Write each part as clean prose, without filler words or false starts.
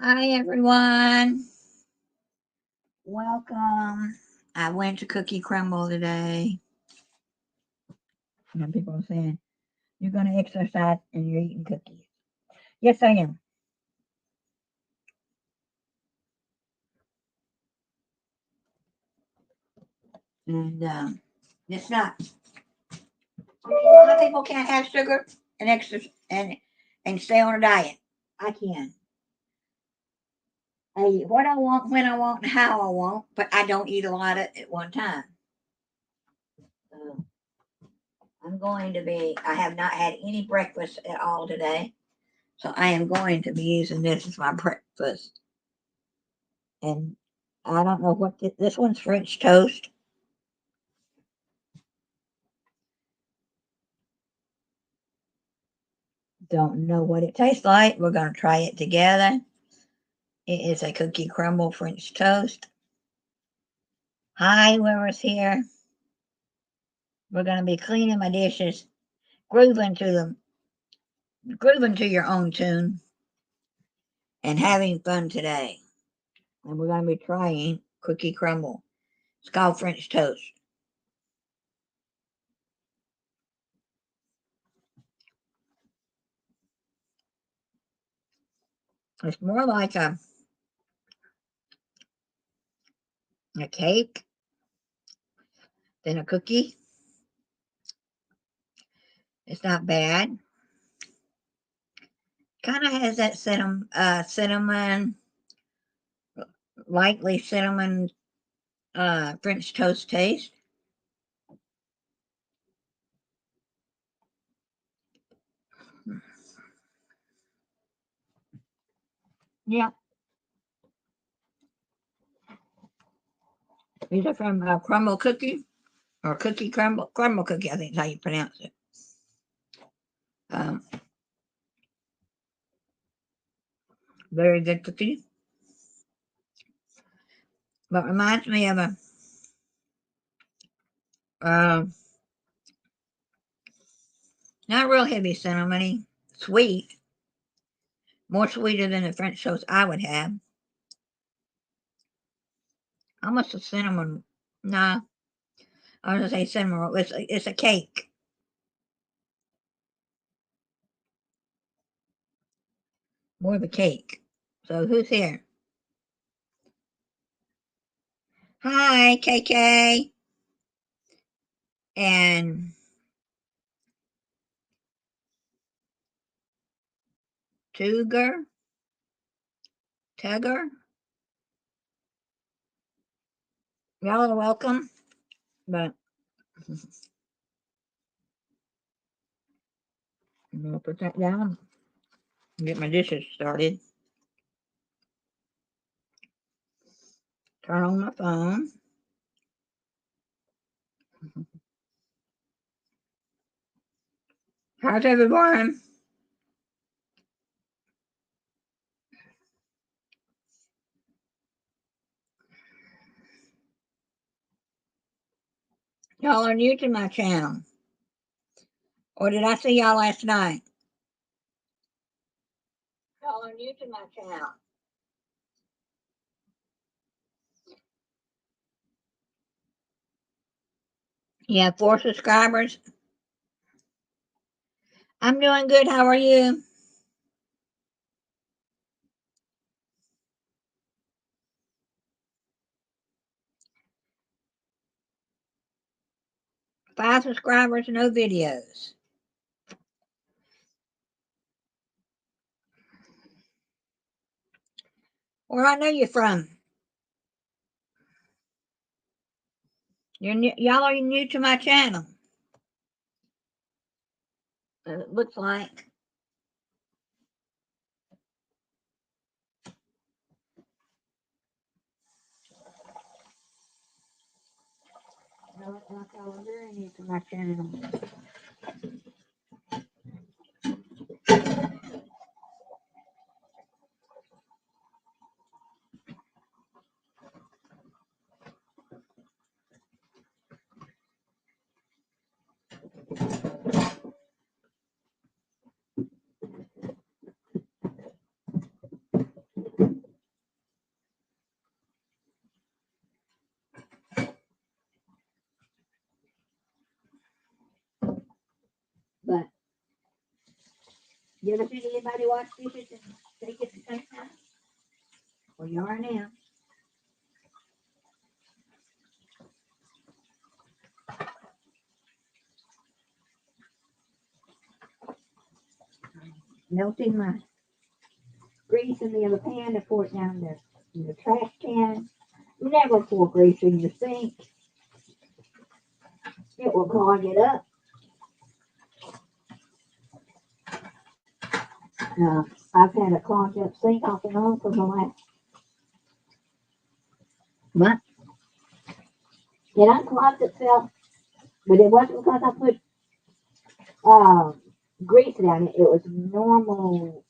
Hi everyone. Welcome. I went to Cookie Crumble today. And people are saying, you're going to exercise and you're eating cookies. Yes, I am. And it's not. A lot of people can't have sugar and exercise and stay on a diet. I can. I eat what I want, when I want, and how I want, but I don't eat a lot at one time. So I have not had any breakfast at all today. So I am going to be using this as my breakfast. And I don't know what this one's French toast. Don't know what it tastes like. We're going to try it together. It is a cookie crumble French toast. Hi, whoever's here. We're going to be cleaning my dishes, grooving to your own tune, and having fun today. And we're going to be trying cookie crumble. It's called French toast. It's more like a cake than a cookie. It's not bad. Kind of has that cinnamon, lightly cinnamon French toast taste. Yeah, these are from Crumble Cookie or Cookie Crumble Cookie. I think is how you pronounce it. Um, Very good cookie, but reminds me of a uh, not real heavy cinnamony, sweet, more sweeter than the French toast I would have. Almost a cinnamon. Nah, I was gonna say cinnamon roll. It's a cake. More of a cake. So who's here? Hi, KK and Tugger. Tugger. Y'all are welcome. But I'm gonna put that down and get my dishes started. Turn on my phone. How's everyone? Y'all are new to my channel. Or did I see y'all last night? Y'all are new to my channel. You have 4 subscribers. I'm doing good. How are you? Five subscribers, no videos. Where I know you're from. Y'all are new to my channel. It looks like. No, it's like y'all are very new to my channel. You ever seen anybody wash dishes and take it at the same time? Well, you are now. Melting my grease in the other pan to pour it down the trash can. Never pour grease in your sink. It will clog it up. I've had a clogged up sink off and on for the last month. It unclogged itself, but it wasn't because I put grease down it. It was normal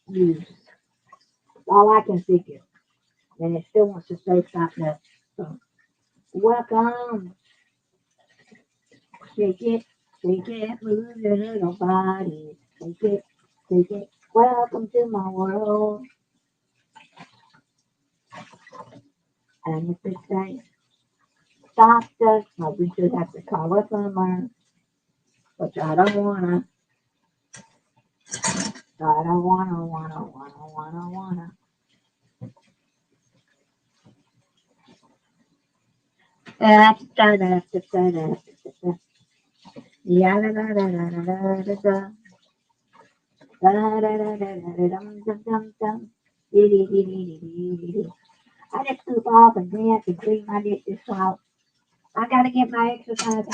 use. All I can figure. And it still wants to stay stopped up. So, welcome. Shake it, move your little body. Shake it. Welcome to my world. And if it says stop us, well, we should have to call a plumber. Which I don't wanna. I don't wanna. Yeah, la la la la la la la la. I just scoop off and dance and clean my dishes out. I gotta get my exercise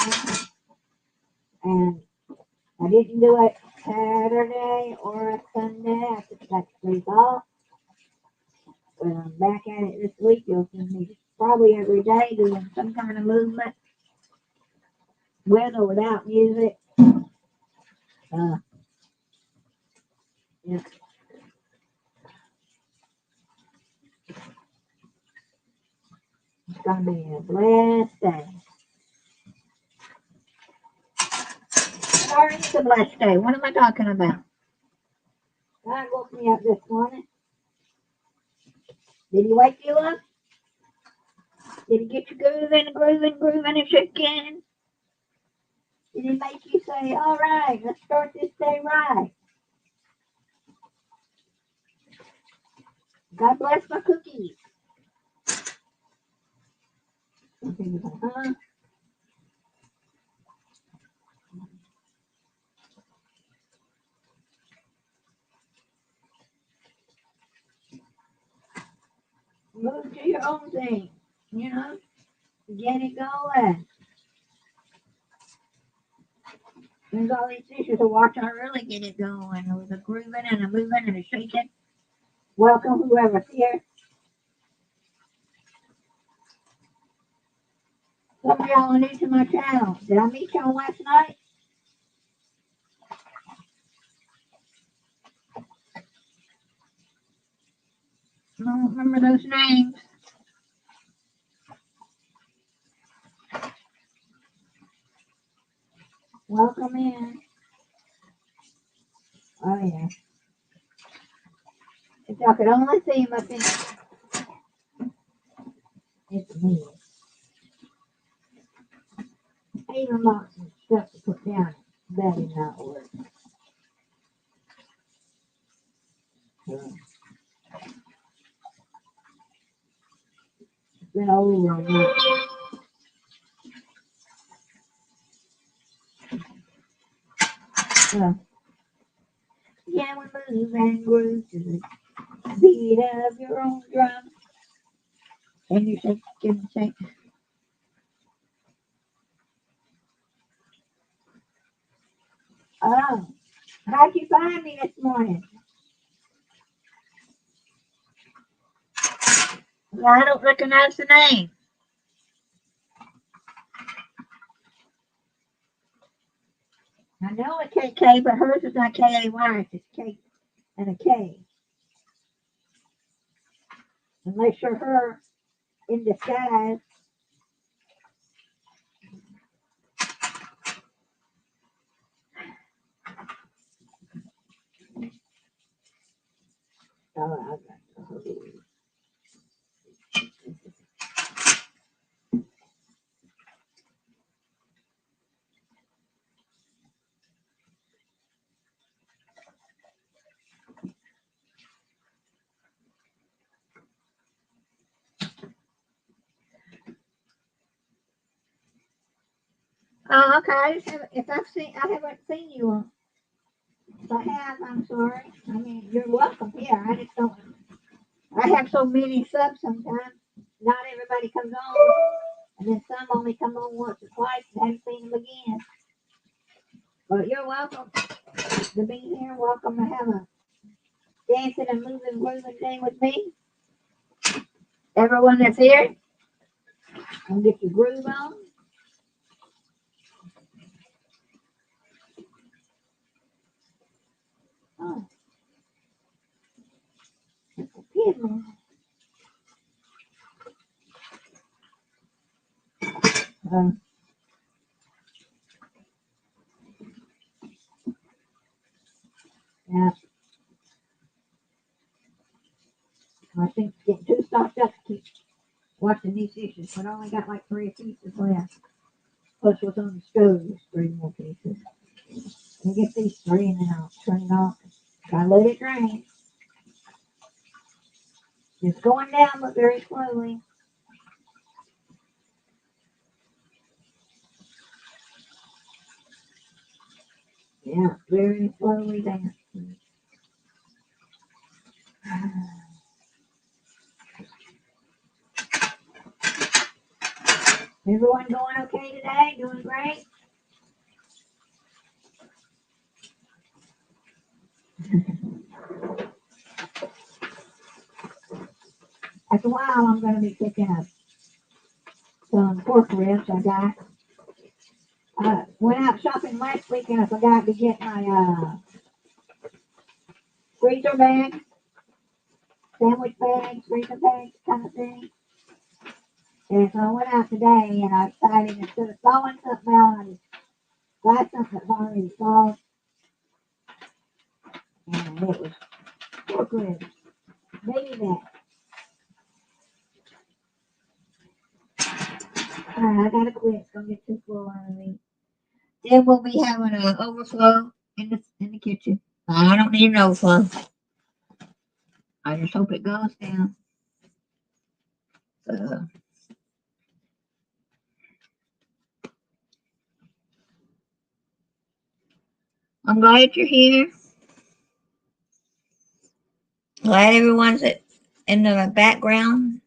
in, and I didn't do it Saturday or Sunday. I took that week off. But I'm back at it this week. You'll see me probably every day doing some kind of movement, with or without music. Yeah. It's gonna be a blessed day. Sorry, it's a blessed day. What am I talking about? God woke me up this morning. Did he wake you up? Did he get you grooving and shaking? Did he make you say, all right, let's start this day right? God bless my cookies. Huh? Move to your own thing, get it going. There's all these dishes to watch. I really get it going with a grooving and a moving and a shaking. Welcome, whoever's here. Some of y'all are new to my channel. Did I meet y'all last night? I don't remember those names. Welcome in. Oh, yeah. If y'all could only see him up in it's me. Even lots of stuff to put down. That did not work. Been over a week. Yeah, we move and groove to the beat of your own drum. And you shake and shake. Oh, how'd you find me this morning? Well, I don't recognize the name. I know it's KK, but hers is not K-A-Y. It's K and a K. Unless you're her in disguise. Oh, I got the Oh, okay. I just haven't, if I haven't seen you on. If I have, I'm sorry. I mean, you're welcome here. I just don't. I have so many subs sometimes. Not everybody comes on, and then some only come on once or twice and haven't seen them again. But you're welcome to be here. Welcome to have a dancing and moving, grooving day with me. Everyone that's here, gonna get your groove on. Oh, that's a pin. Uh, yeah, I think it's getting too stocked up to keep watching these dishes, but I only got like 3 pieces left. Plus what's on the stove is 3 more pieces. Let me get these 3 and then I'll turn it off. Gotta let it drain. It's going down, but very slowly. Yeah, very slowly down. Everyone going okay today? Doing great? After a while, I'm going to be picking up some pork ribs I got. Went out shopping last week and I forgot to get my freezer bag, sandwich bags, freezer bags kind of thing. And so I went out today and I decided instead of thawing something out, I just buy something that's already thawed. And it was pork ribs. Baby back. Alright, I gotta quit. It's gonna get too full out of me. Then we'll be having an overflow in the kitchen. I don't need an overflow. I just hope it goes down. So, I'm glad you're here. Glad everyone's in the background.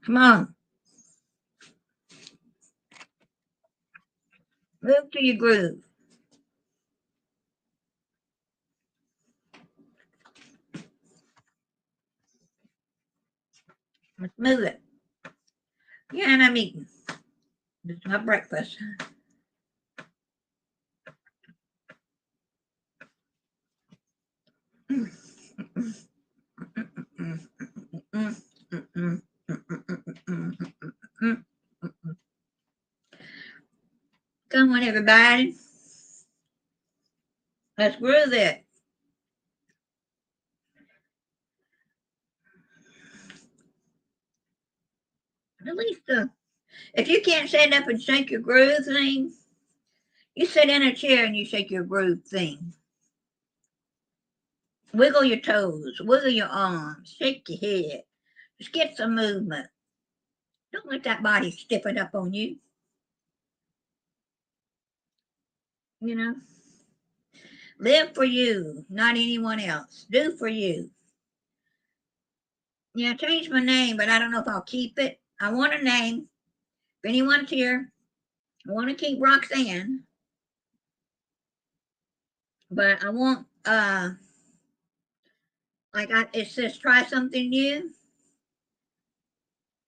Come on, move to your groove. Let's move it. Yeah, and I'm eating. This is my breakfast. Come on, everybody. Let's groove it. At least, if you can't stand up and shake your groove thing, you sit in a chair and you shake your groove thing. Wiggle your toes, wiggle your arms, shake your head. Just get some movement. Don't let that body stiffen up on you. You know, live for you, not anyone else. Do for you. Yeah, I changed my name, but I don't know if I'll keep it. I want a name. If anyone's here, I want to keep Roxanne, but I want it says try something new.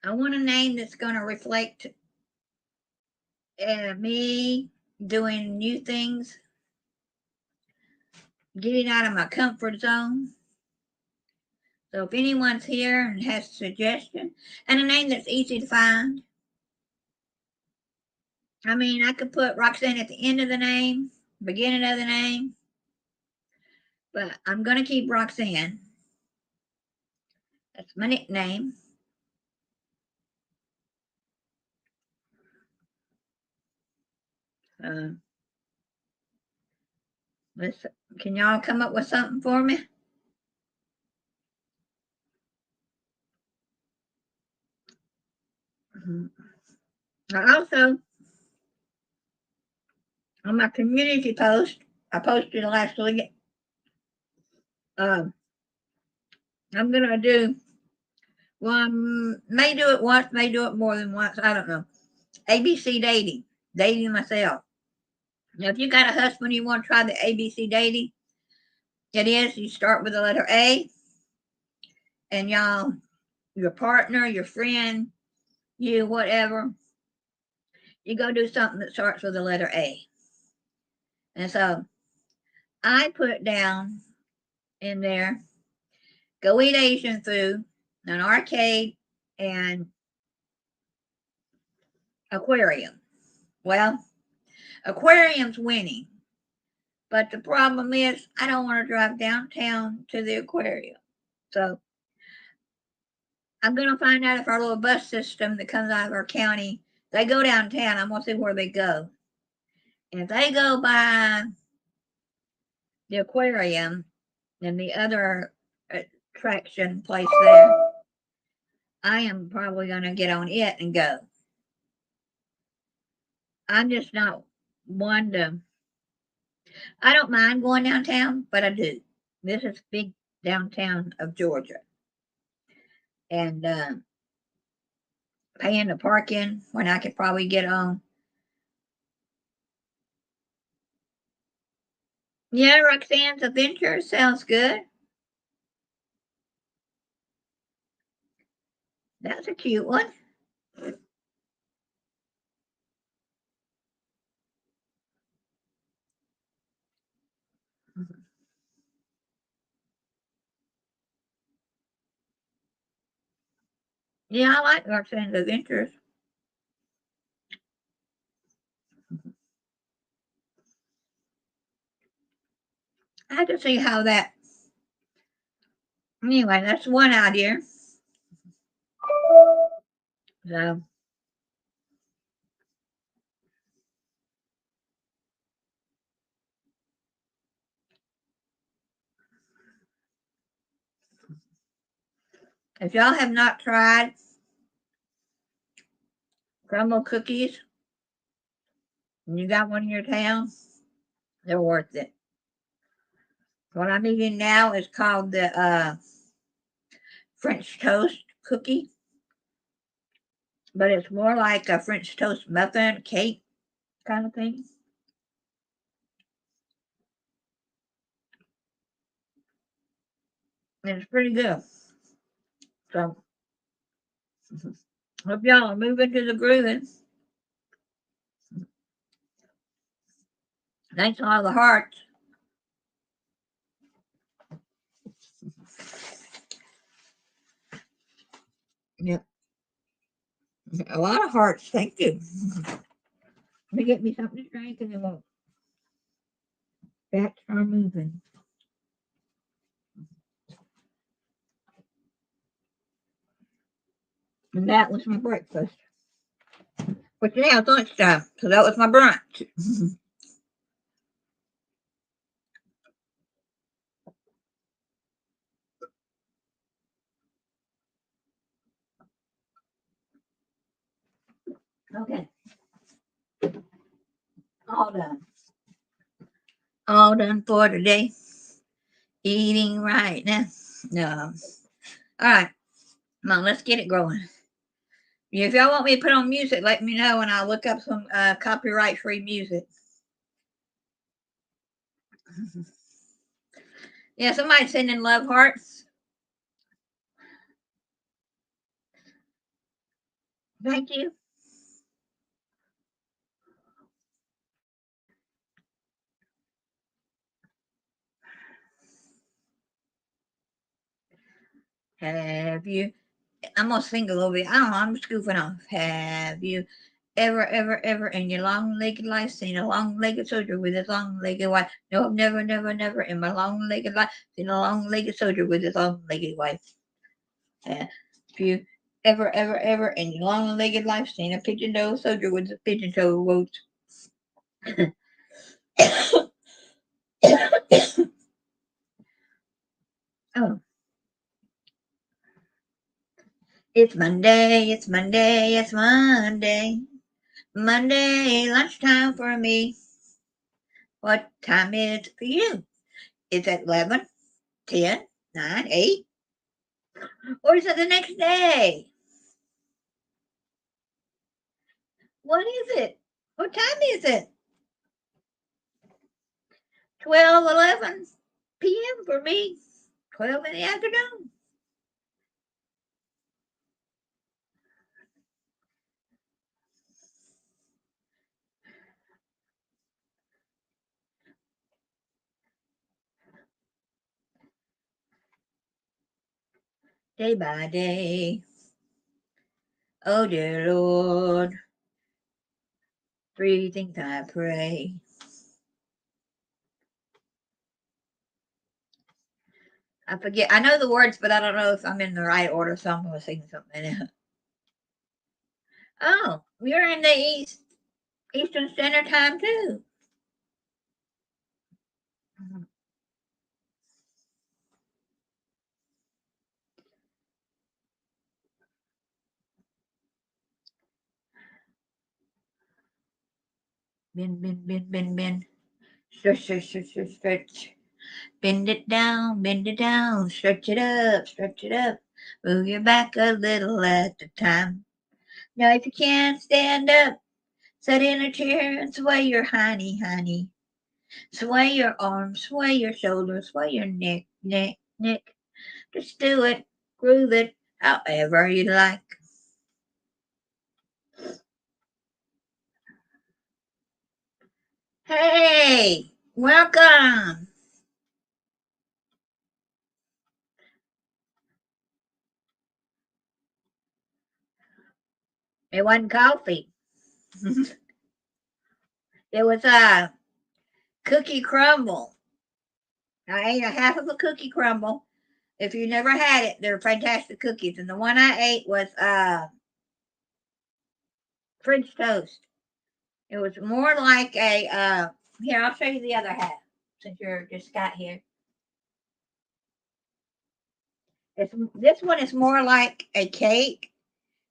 I want a name that's going to reflect me doing new things, getting out of my comfort zone. So if anyone's here and has a suggestion, and a name that's easy to find, I mean, I could put Roxanne at the end of the name, beginning of the name, but I'm going to keep Roxanne. That's my nickname. Uh, let's, can y'all come up with something for me? I also, on my community post, I posted last week, I'm going to do, well, I may do it once, may do it more than once, I don't know. ABC dating, dating myself. Now, if you got a husband, you want to try the ABC dating, it is, you start with the letter A, and y'all, your partner, your friend, you, whatever, you go do something that starts with the letter A. And so I put down in there, go eat Asian food, an arcade, and aquarium. Well, aquarium's winning, but the problem is I don't want to drive downtown to the aquarium. So I'm going to find out if our little bus system that comes out of our county, they go downtown. I'm going to see where they go. And if they go by the aquarium and the other attraction place there, I am probably going to get on it and go. I'm just not one to, I don't mind going downtown, but I do. This is big downtown of Georgia. And paying the parking when I could probably get on. Yeah, Roxanne's Adventure sounds good. That's a cute one. Yeah, I like Roxanne's Adventures. I have to see how that. Anyway, that's one idea. So, if y'all have not tried crumble cookies and you got one in your town, they're worth it. What I'm eating now is called the French toast cookie, but it's more like a French toast muffin cake kind of thing. And it's pretty good. So, hope y'all are moving to the grooving. Thanks to all the hearts. Yeah, a lot of hearts. Thank you. Let me get me something to drink and then we'll back to our moving. And that was my breakfast. But now it's lunchtime, so that was my brunch. Okay, all done. All done for today. Eating right now. No. All right, come on, let's get it going. If y'all want me to put on music, let me know and I'll look up some copyright free music. Yeah, somebody sending love hearts. Thank you. Have you? I'm gonna sing a little bit. I don't know. I'm just goofing off. Have you ever in your long-legged life seen a long-legged soldier with his long-legged wife? No, I've never in my long-legged life seen a long-legged soldier with his long-legged wife. Have you ever in your long-legged life seen a pigeon-toed soldier with a pigeon-toed woat? Oh, It's Monday, it's Monday, it's Monday. Monday, lunchtime for me. What time is it for you? Is it 11, 10, 9, 8? Or is it the next day? What is it? What time is it? 12, 11 p.m. for me. 12 in the afternoon. Day by day. Oh, dear Lord. 3 things I pray. I forget. I know the words, but I don't know if I'm in the right order, so I'm going to sing something. Oh, you're in the Eastern Standard Time too. Bend, bend, bend, bend, bend. Stretch, stretch, stretch, stretch, stretch. Bend it down, stretch it up, stretch it up. Move your back a little at a time. Now, if you can't stand up, sit in a chair and sway your hiney, hiney. Sway your arms, sway your shoulders, sway your neck, neck, neck. Just do it, groove it, however you like. Hey, welcome. It wasn't coffee. It was a cookie crumble. I ate a half of a cookie crumble. If you never had it, they're fantastic cookies. And the one I ate was French toast. It was more like a here, I'll show you the other half since you're just got here. This one is more like a cake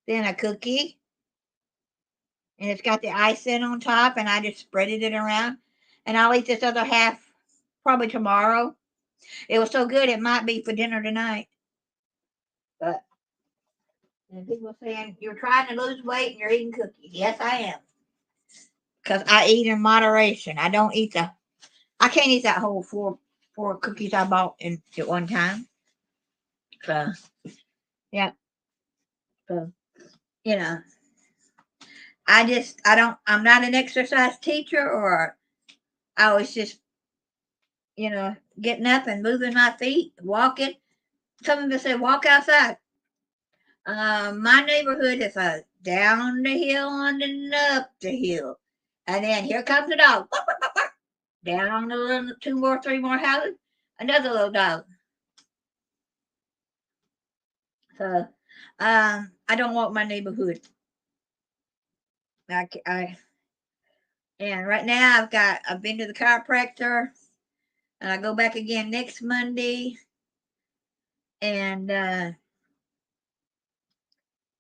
than a cookie. And it's got the icing on top, and I just spreaded it around. And I'll eat this other half probably tomorrow. It was so good it might be for dinner tonight. But and people saying you're trying to lose weight and you're eating cookies. Yes, I am. Because I eat in moderation. I don't eat the. I can't eat that whole four cookies I bought in at one time. So yeah. So you know, I don't. I'm not an exercise teacher, or I was just getting up and moving my feet, walking. Some of us say walk outside. My neighborhood is a down the hill and up the hill. And then here comes the dog. Bark, bark, bark, bark. Down the little, two more, three more houses, another little dog. So, I don't want my neighborhood. I and right now I've been to the chiropractor, and I go back again next Monday, and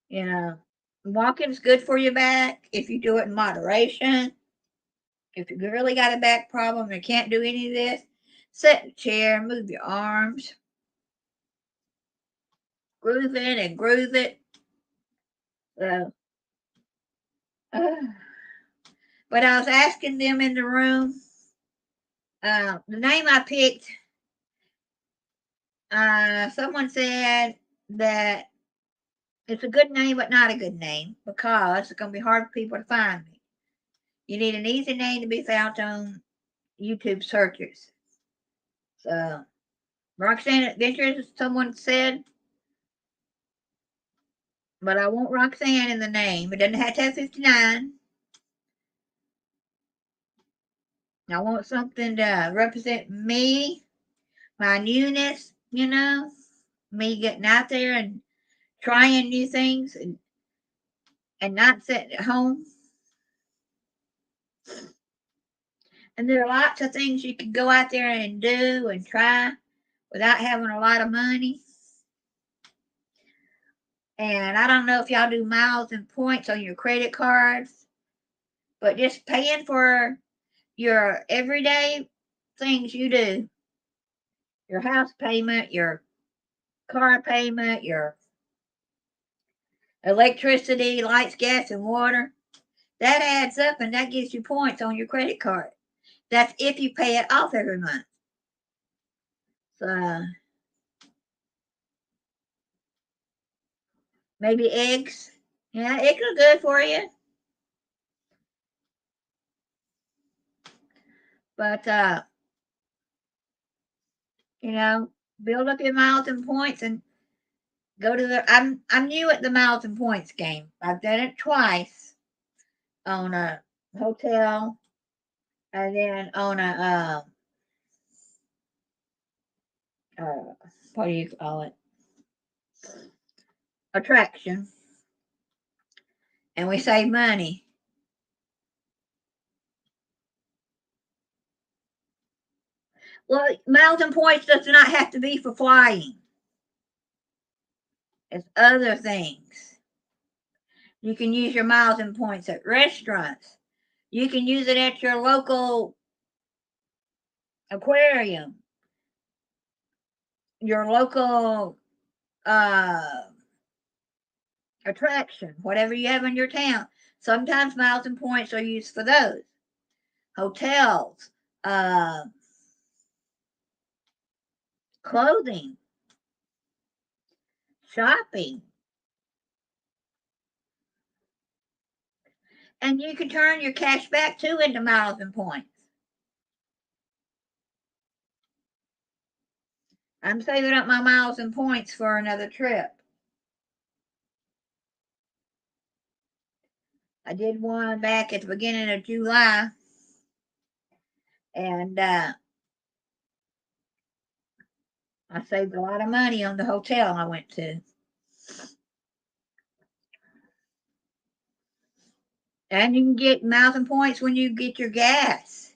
you know, walking's good for your back if you do it in moderation. If you really got a back problem and can't do any of this, sit in a chair, move your arms, groove in and groove it. So, but I was asking them in the room, the name I picked, someone said that it's a good name, but not a good name because it's going to be hard for people to find me. You need an easy name to be found on YouTube searches. So, Roxanne Adventures, someone said, but I want Roxanne in the name. It doesn't have to have 59. I want something to represent me, my newness, me getting out there and trying new things and not sitting at home. And there are lots of things you can go out there and do and try without having a lot of money. And I don't know if y'all do miles and points on your credit cards, but just paying for your everyday things you do, your house payment, your car payment, your electricity, lights, gas, and water, that adds up and that gives you points on your credit card. That's if you pay it off every month. So maybe eggs. Yeah, eggs are good for you. But you know, build up your miles and points and go to the I'm new at the miles and points game. I've done it twice on a hotel and then on a what do you call it? Attraction. And we save money. Well, miles and points does not have to be for flying. It's other things. You can use your miles and points at restaurants. You can use it at your local aquarium, your local attraction, whatever you have in your town. Sometimes miles and points are used for those. Hotels, uh, clothing, shopping. And you can turn your cash back too into miles and points. I'm saving up my miles and points for another trip. I did one back at the beginning of July, and I saved a lot of money on the hotel I went to. And you can get miles and points when you get your gas.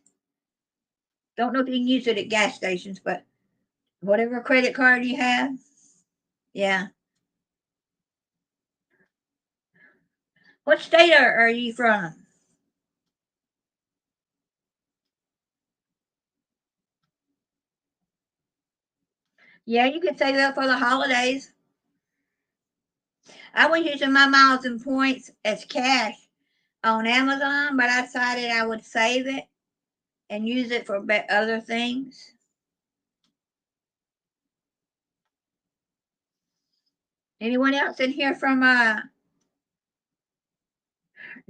Don't know if you can use it at gas stations, but whatever credit card you have, yeah. What state are you from? Yeah, you can save up for the holidays. I was using my miles and points as cash on Amazon, but I decided I would save it and use it for other things. Anyone else in here from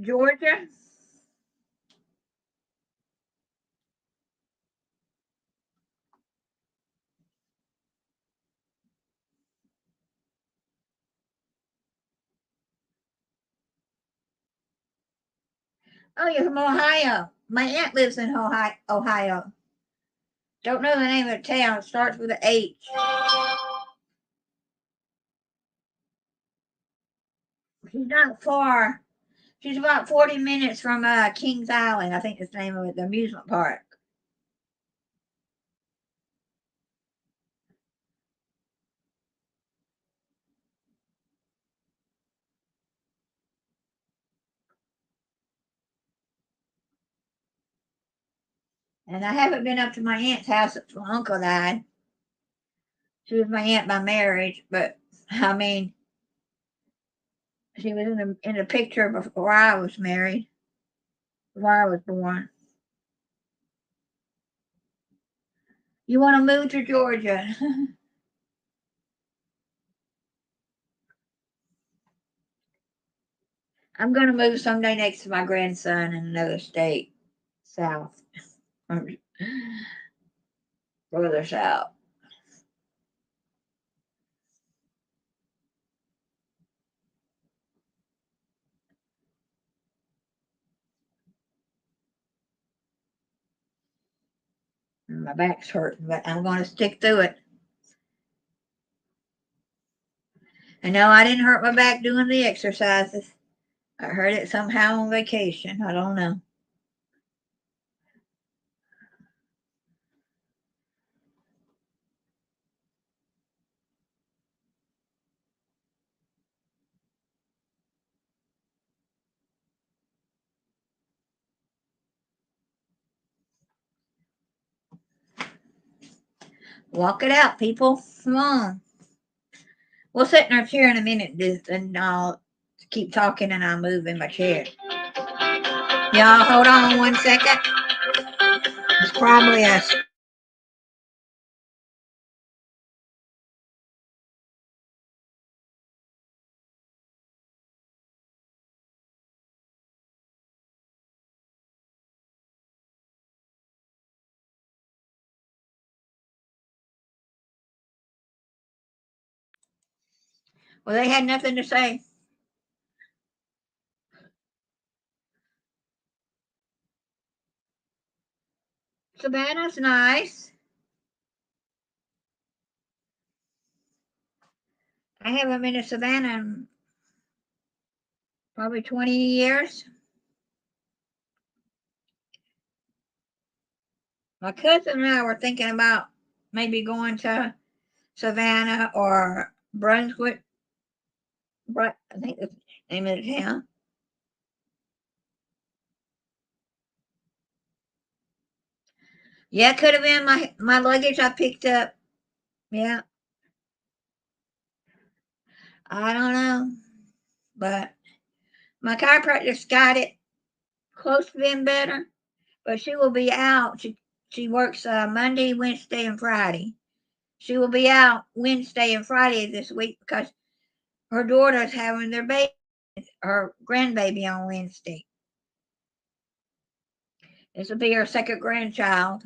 Georgia? Oh, you're from Ohio. My aunt lives in Ohio. Don't know the name of the town. It starts with an H. She's not far. She's about 40 minutes from Kings Island, I think is the name of it, the amusement park. And I haven't been up to my aunt's house since my uncle died. She was my aunt by marriage, but I mean, she was in the picture before I was married, before I was born. You want to move to Georgia? I'm going to move someday next to my grandson in another state, south, further south. My back's hurting, but I'm going to stick through it. And no, I didn't hurt my back doing the exercises. I hurt it somehow on vacation. I don't know. Walk it out, people. Come on. We'll sit in our chair in a minute and I'll keep talking and I'll move in my chair. Y'all hold on 1 second. It's probably a well, they had nothing to say. Savannah's nice. I haven't been to Savannah in probably 20 years. My cousin and I were thinking about maybe going to Savannah or Brunswick. I think that's the name of the town. Yeah, it could have been my luggage I picked up. Yeah, I don't know, but my chiropractor's got it close to being better, but she will be out. She works Monday, Wednesday, and Friday. She will be out Wednesday and Friday this week because her daughter's having their baby, her grandbaby on Wednesday. This will be her second grandchild,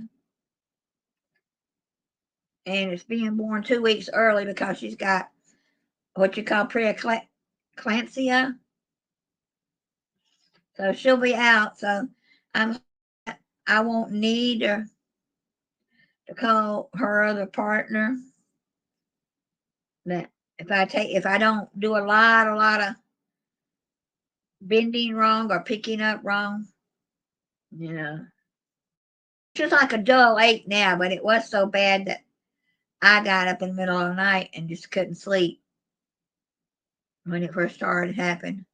and it's being born 2 weeks early because she's got what you call preeclampsia. So she'll be out. So I'm I won't need to call her other partner. That if I don't do a lot of bending wrong or picking up wrong, you know. It's just like a dull ache now, but it was so bad that I got up in the middle of the night and just couldn't sleep when it first started happening.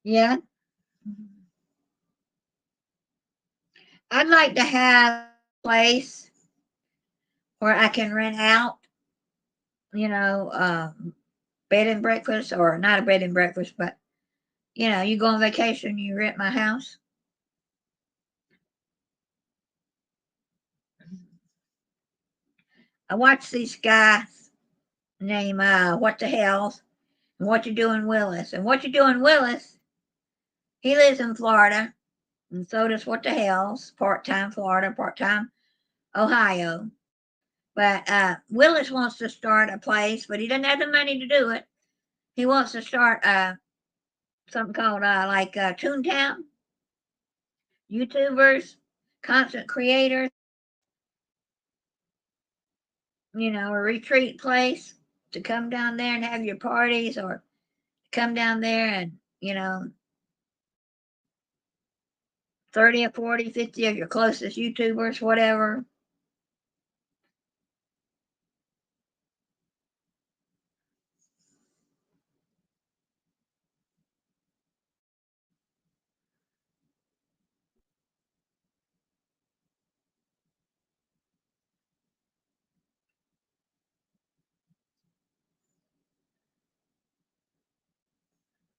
Yeah. I'd like to have a place where I can rent out, you know, bed and breakfast, or not a bed and breakfast, but you go on vacation, you rent my house. I watch these guys named What the Hells and What You Doing Willis. And What You Doing Willis, he lives in Florida, and so does What the Hells, part time Florida, part time Ohio. But Willis wants to start a place, but he doesn't have the money to do it. He wants to start something called like Toontown, YouTubers, content creators, a retreat place to come down there and have your parties, or come down there and, 30 or 40, 50 of your closest YouTubers, whatever.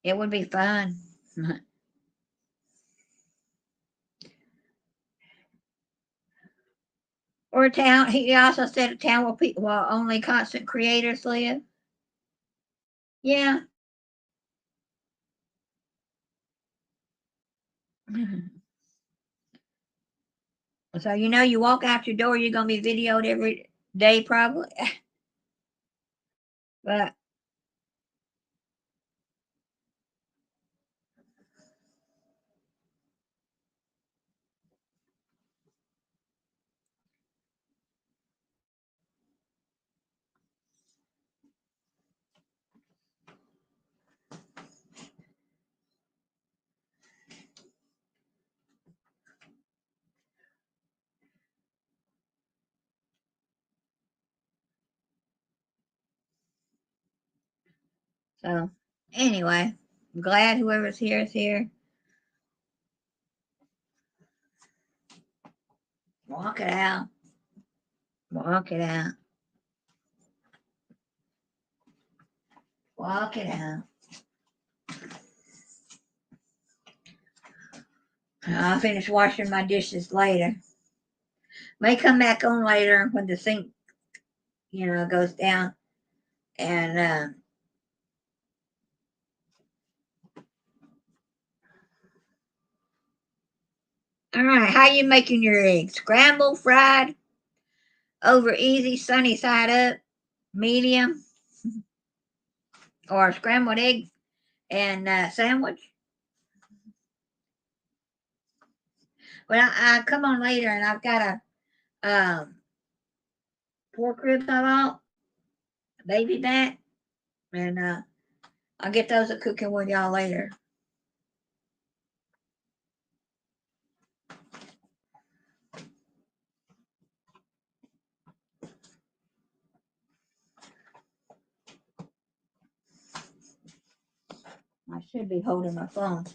It would be fun. Or a town, he also said a town where people, well, only constant creators live. Yeah. So, you walk out your door, you're going to be videoed every day, probably. But, so, anyway, I'm glad whoever's here is here. Walk it out. Walk it out. Walk it out. I'll finish washing my dishes later. May come back on later when the sink, goes down. And all right, how you making your eggs? Scrambled, fried, over easy, sunny side up, medium, or scrambled eggs and sandwich? Well, I come on later and I've got a pork ribs I bought, baby back, and I'll get those a cooking with y'all later. I should be holding my phone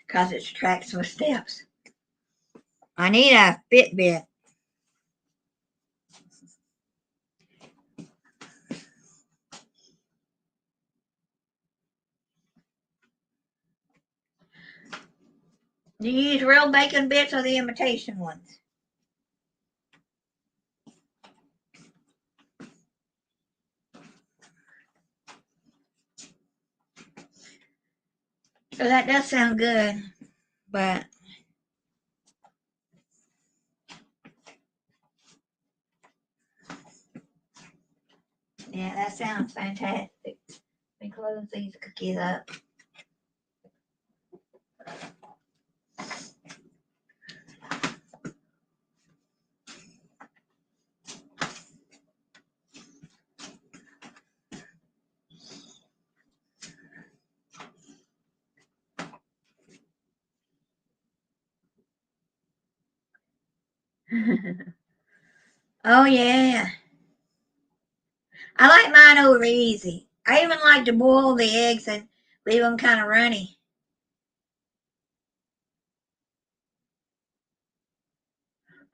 because it tracks my steps. I need a Fitbit. Do you use real bacon bits or the imitation ones? So that does sound good, but yeah, that sounds fantastic. Let me close these cookies up. Oh yeah, I like mine over easy. I even like to boil the eggs and leave them kind of runny.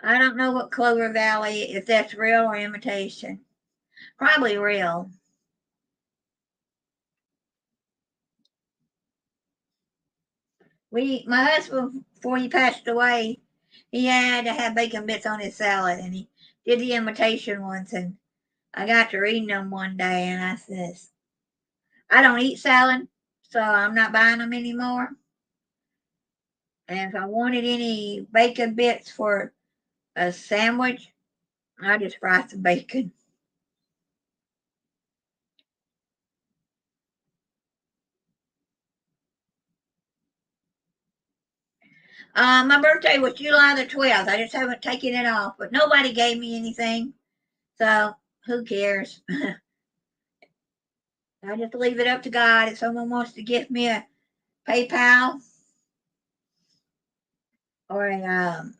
I don't know what Clover Valley, if that's real or imitation. Probably real. My husband, before he passed away, he had to have bacon bits on his salad, and he did the imitation ones. And I got to reading them one day, and I says, I don't eat salad, so I'm not buying them anymore. And if I wanted any bacon bits for a sandwich, I just fry some bacon. My birthday was July the 12th. I just haven't taken it off, but nobody gave me anything, so who cares? I just leave it up to God. If someone wants to give me a PayPal or a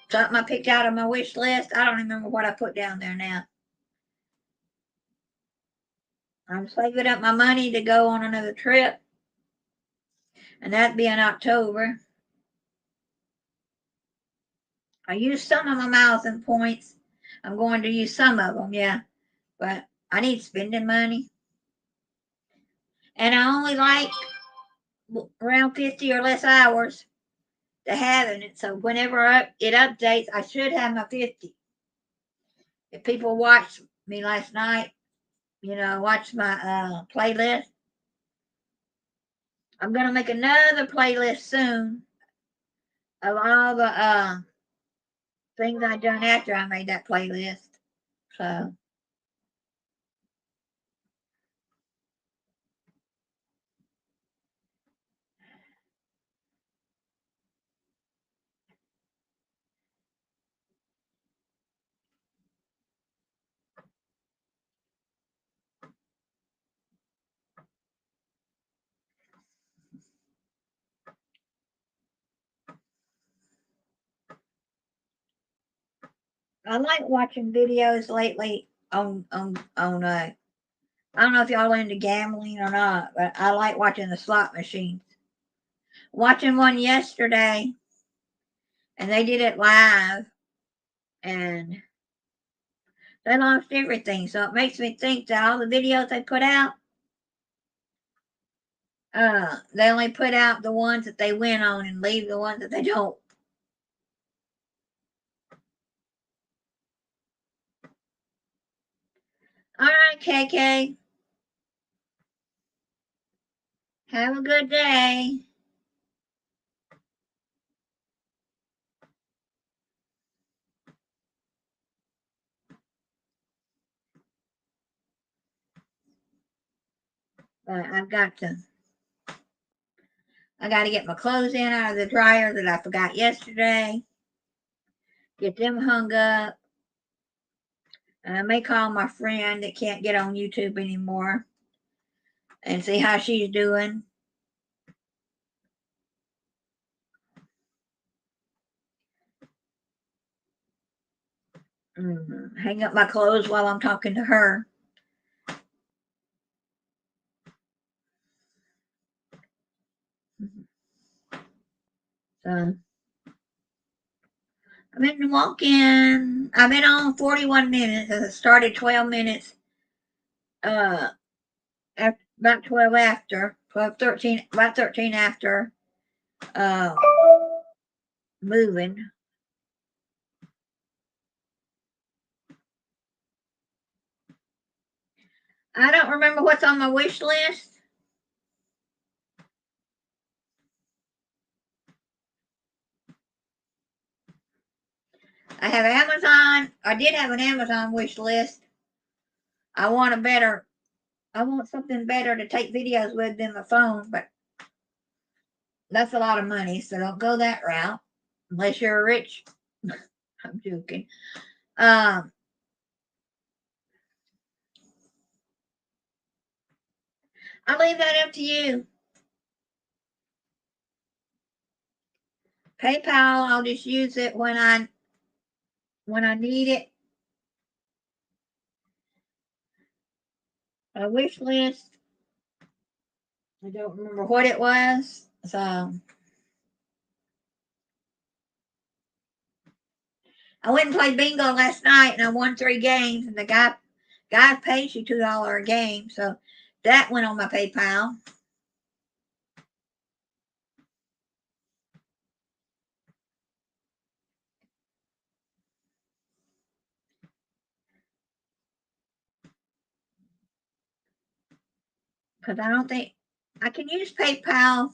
something I picked out of my wish list, I don't remember what I put down there now. I'm saving up my money to go on another trip, and that'd be in October. I used some of my miles and points. I'm going to use some of them, yeah, but I need spending money. And I only like around 50 or less hours to having it. So whenever it updates, I should have my 50. If people watch me last night, watch my playlist, I'm going to make another playlist soon of all the things I done after I made that playlist. So I like watching videos lately on I don't know if y'all are into gambling or not, but I like watching the slot machines. Watching one yesterday, and they did it live, and they lost everything. So it makes me think that all the videos they put out, they only put out the ones that they win on and leave the ones that they don't. All right, KK. Have a good day. But I got to get my clothes in out of the dryer that I forgot yesterday. Get them hung up. And I may call my friend that can't get on YouTube anymore and see how she's doing. Hang up my clothes while I'm talking to her. So I've been walking. I've been on 41 minutes. I started 12 minutes. After, about 12 after 12, 13, about 13 after. Uh, moving. I don't remember what's on my wish list. I have Amazon. I did have an Amazon wish list. I want something better to take videos with than my phone, but that's a lot of money, so don't go that route unless you're rich. I'm joking. Um, I'll leave that up to you. PayPal, I'll just use it when I need it. A wish list. I don't remember what it was. So I went and played bingo last night and I won 3 games and the guy pays you $2 a game. So that went on my PayPal. Because I don't think I can use PayPal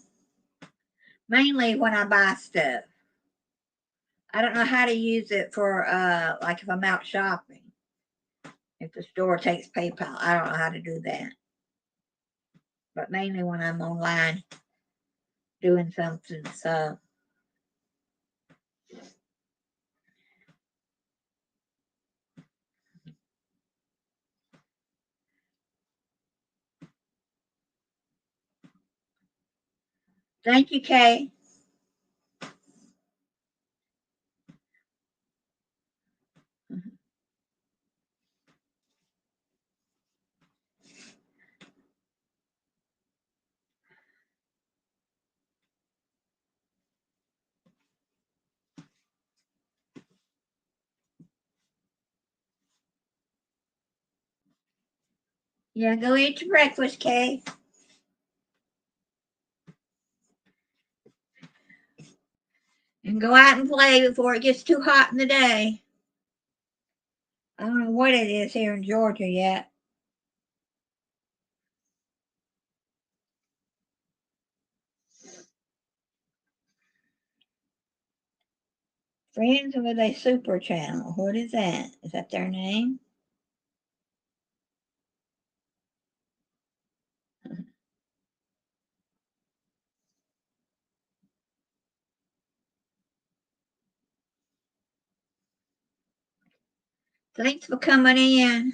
mainly when I buy stuff. I don't know how to use it for like if I'm out shopping. If the store takes PayPal, I don't know how to do that. But mainly when I'm online doing something. So thank you, Kay. Yeah, go eat your breakfast, Kay. And go out and play before it gets too hot in the day. I don't know what it is here in Georgia yet. Friends with a Super Channel. What is that? Is that their name? Thanks for coming in.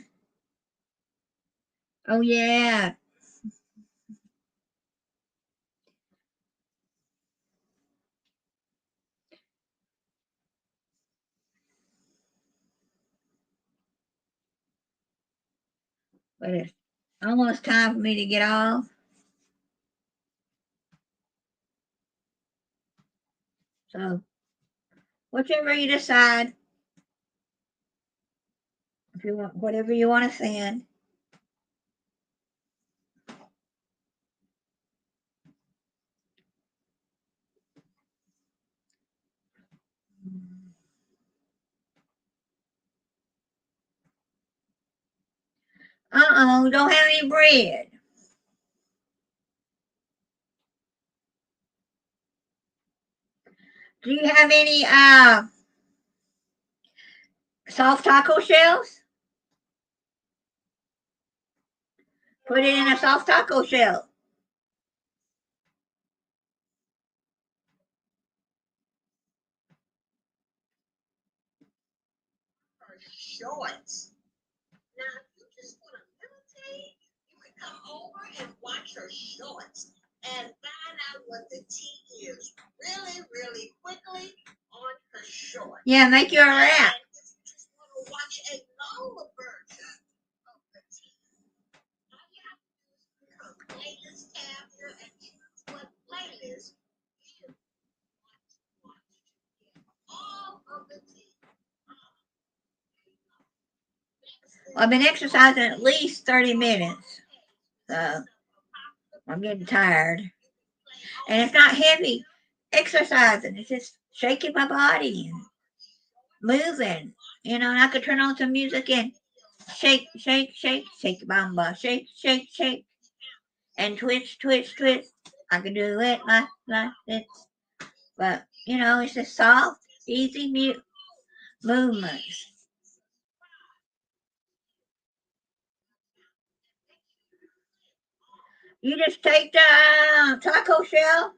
Oh, yeah. But it's almost time for me to get off. So, whichever you decide. you want, whatever you want to send. Don't have any bread. Do you have any soft taco shells? Put it in a soft taco shell. Shorts. Now, if you just want to imitate, you can come over and watch her shorts and find out what the tea is really, really quickly on her shorts. Yeah, make your wrap. And if you just want to watch a longer version of the tea, all you have to do is click on playlist tab here and choose what playlist you want to watch to get all of the tea. I've been exercising at least 30 minutes. So I'm getting tired. And it's not heavy exercising. It's just shaking my body and moving. And I could turn on some music and shake, shake, shake, shake, bamba, shake, shake, shake, and twitch, twitch, twitch. I can do it like this. But, it's just soft, easy movements. You just take the taco shell,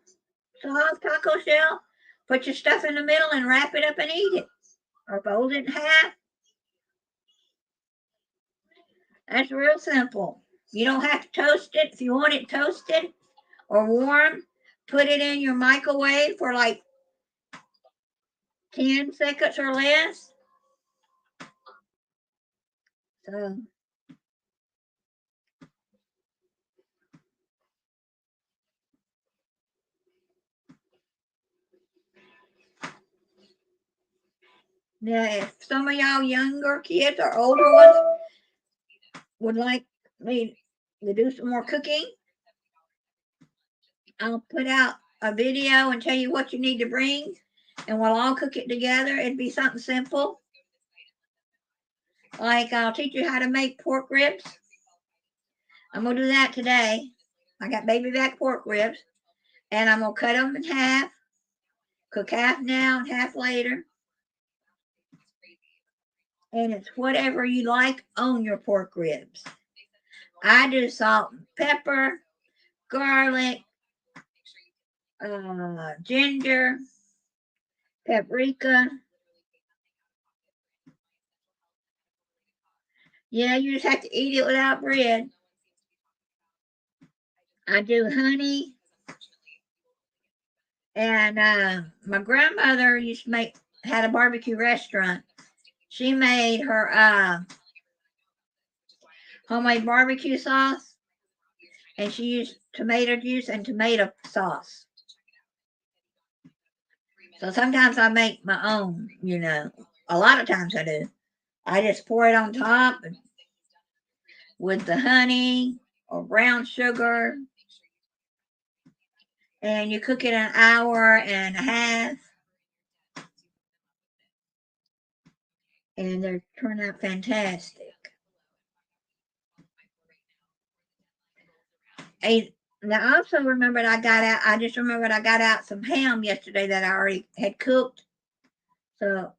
soft taco shell, put your stuff in the middle and wrap it up and eat it. Or fold it in half. That's real simple. You don't have to toast it. If you want it toasted or warm, put it in your microwave for like 10 seconds or less. So now, if some of y'all younger kids or older ones would like me to do some more cooking, I'll put out a video and tell you what you need to bring, and we'll all cook it together. It'd be something simple. Like I'll teach you how to make pork ribs. I'm gonna do that today. I got baby back pork ribs, and I'm gonna cut them in half. Cook half now and half later. And it's whatever you like on your pork ribs. I do salt and pepper, garlic, ginger, paprika. Yeah, you just have to eat it without bread. I do honey. And my grandmother used to had a barbecue restaurant. She made her homemade barbecue sauce, and she used tomato juice and tomato sauce. So sometimes I make my own, A lot of times I do. I just pour it on top with the honey or brown sugar, and you cook it an hour and a half, and they turn out fantastic. Now, I also remembered I just remembered I got out some ham yesterday that I already had cooked. So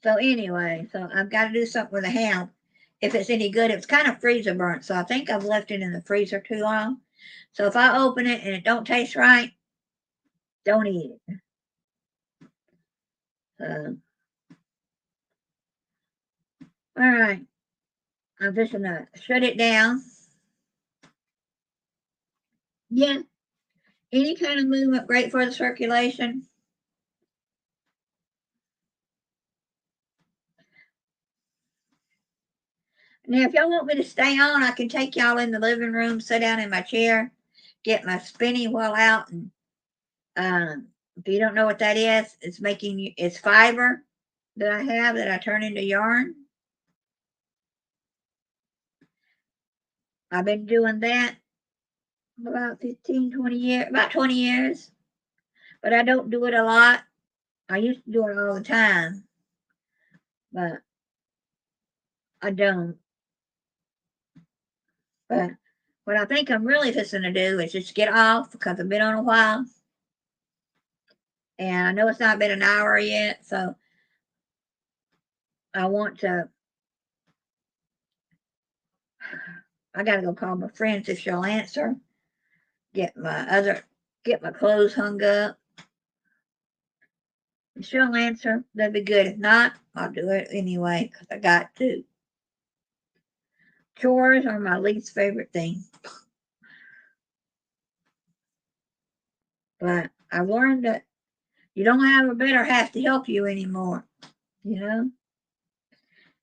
anyway, I've got to do something with the ham. If it's any good, it's kind of freezer burnt, so I think I've left it in the freezer too long. So if I open it and it don't taste right, don't eat it. All right, I'm just gonna shut it down. Yeah, any kind of movement, great for the circulation. Now, if y'all want me to stay on, I can take y'all in the living room, sit down in my chair, get my spinning wheel out, and if you don't know what that is, it's fiber that I have that I turn into yarn. I've been doing that about 15, 20 years, about 20 years, but I don't do it a lot. I used to do it all the time, but I don't. But what I think I'm really fixing to do is just get off because I've been on a while. And I know it's not been an hour yet, so I want to. I gotta go call my friends if she'll answer. Get my clothes hung up. If she'll answer, that'd be good. If not, I'll do it anyway because I got to. Chores are my least favorite thing. But I've learned that you don't have a better half to help you anymore. You know?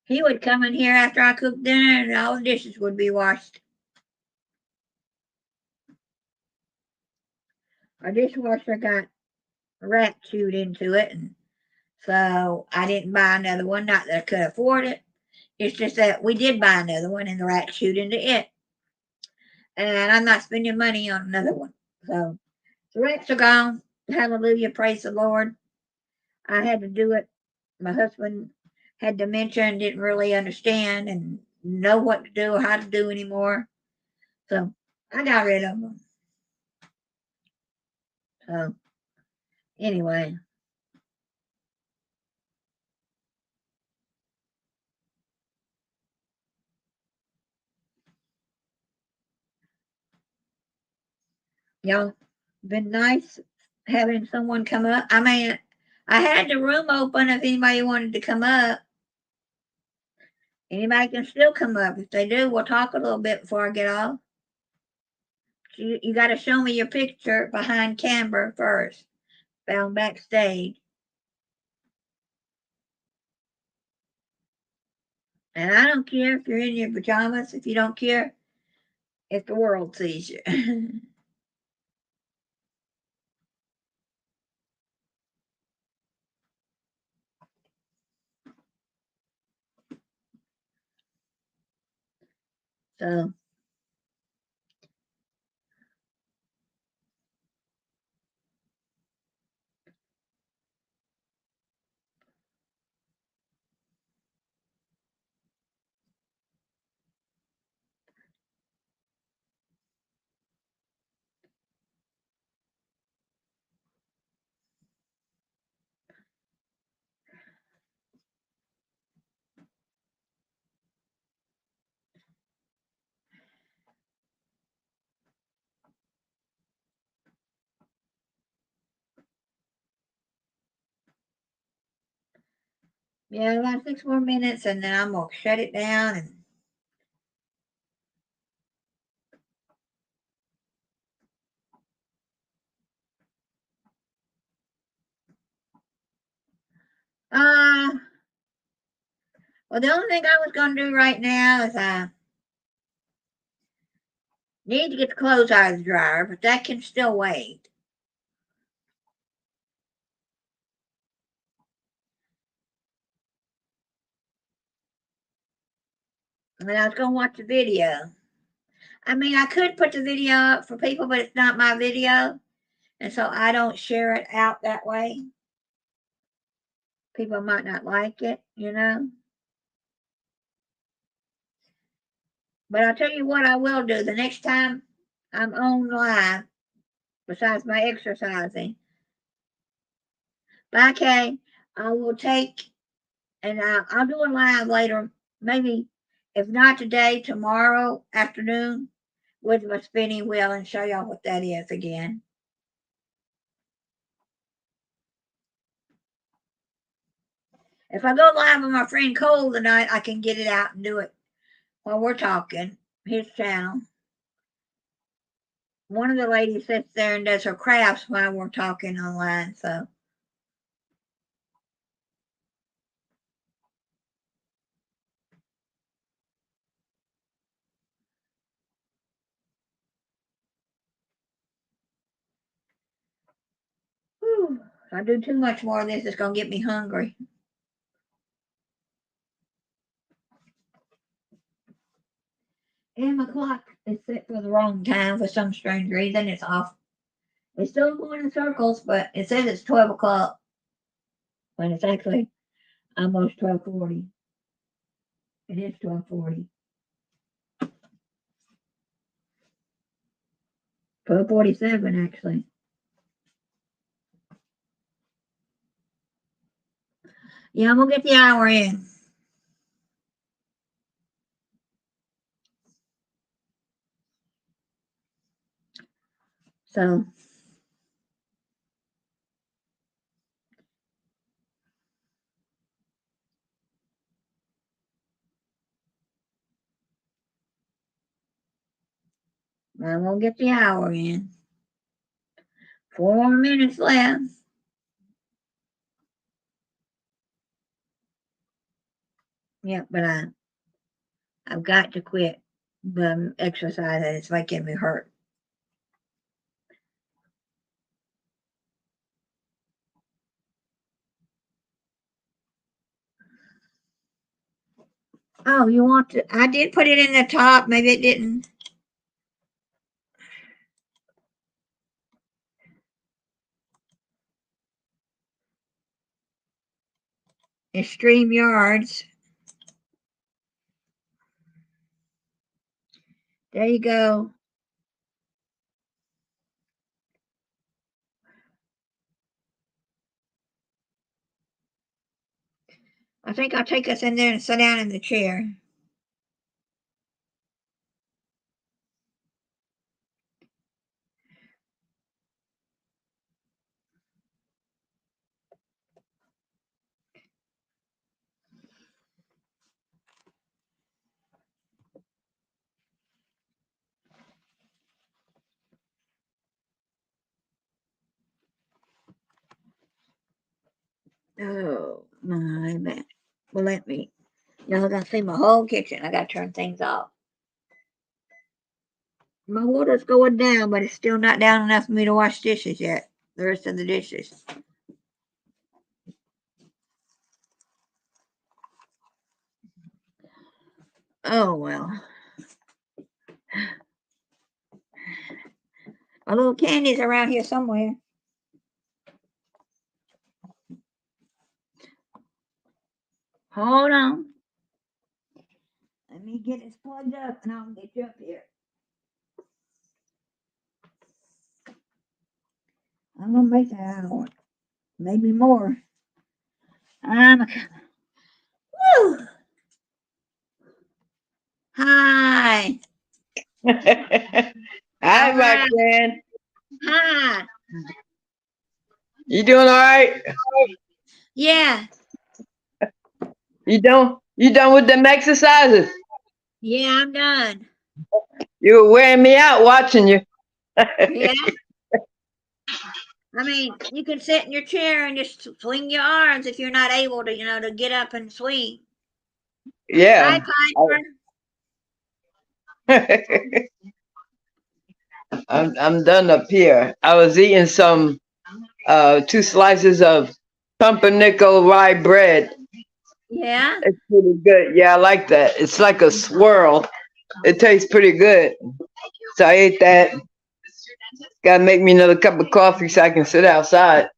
He would come in here after I cooked dinner and all the dishes would be washed. Our dishwasher got rat chewed into it, and so I didn't buy another one. Not that I could afford it. It's just that we did buy another one and the rat chewed into it. And I'm not spending money on another one. So the rats are gone. Hallelujah. Praise the Lord. I had to do it. My husband had dementia and didn't really understand and know what to do or how to do anymore. So I got rid of them. So anyway. Y'all been nice having someone come up. I mean, I had the room open if anybody wanted to come up. Anybody can still come up. If they do, we'll talk a little bit before I get off. You got to show me your picture behind camera first. Found backstage. And I don't care if you're in your pajamas, if you don't care if the world sees you. So yeah, about 6 more minutes and then I'm gonna shut it down and uh well the only thing I was gonna do right now is I need to get the clothes out of the dryer, but that can still wait. And I was gonna watch the video. I mean, I could put the video up for people, but it's not my video, and so I don't share it out that way. People might not like it, you know. But I'll tell you what I will do the next time I'm on live, besides my exercising. Bye, Kay. I will take, and I'll do a live later, maybe if not today, tomorrow afternoon with my spinning wheel and show y'all what that is again. If I go live with my friend Cole tonight, I can get it out and do it while we're talking. His channel. One of the ladies sits there and does her crafts while we're talking online, so. If I do too much more of this, it's gonna get me hungry. And my clock is set for the wrong time for some strange reason. It's off. It's still going in circles, but it says it's 12 o'clock when it's actually almost 12:40. It is 12:40. 12:47 actually. Yeah, I'm gonna get the hour in. So I'm gonna get the hour in. 4 more minutes left. Yeah, but I've got to quit the exercise and it's making me hurt. Oh, you want to? I did put it in the top. Maybe it didn't. It's StreamYards. There you go. I think I'll take us in there and sit down in the chair. Oh my man. Well, let me. Y'all gonna see my whole kitchen. I gotta turn things off. My water's going down, but it's still not down enough for me to wash dishes yet. The rest of the dishes. Oh well. My little candy's around here somewhere. Hold on. Let me get this plugged up and I'll get you up here. I'm gonna make that hour. Maybe more. I'm woo! Hi. Hi, All my right. friend. Hi. You doing all right? Yeah. You done with them exercises? Yeah, I'm done. You were wearing me out watching you. Yeah. I mean, you can sit in your chair and just swing your arms if you're not able to, to get up and swing. Hi, Yeah. Piper. I'm done up here. I was eating some 2 slices of pumpernickel rye bread. Yeah. It's pretty good. Yeah, I like that. It's like a swirl. It tastes pretty good. So I ate that. Gotta make me another cup of coffee so I can sit outside.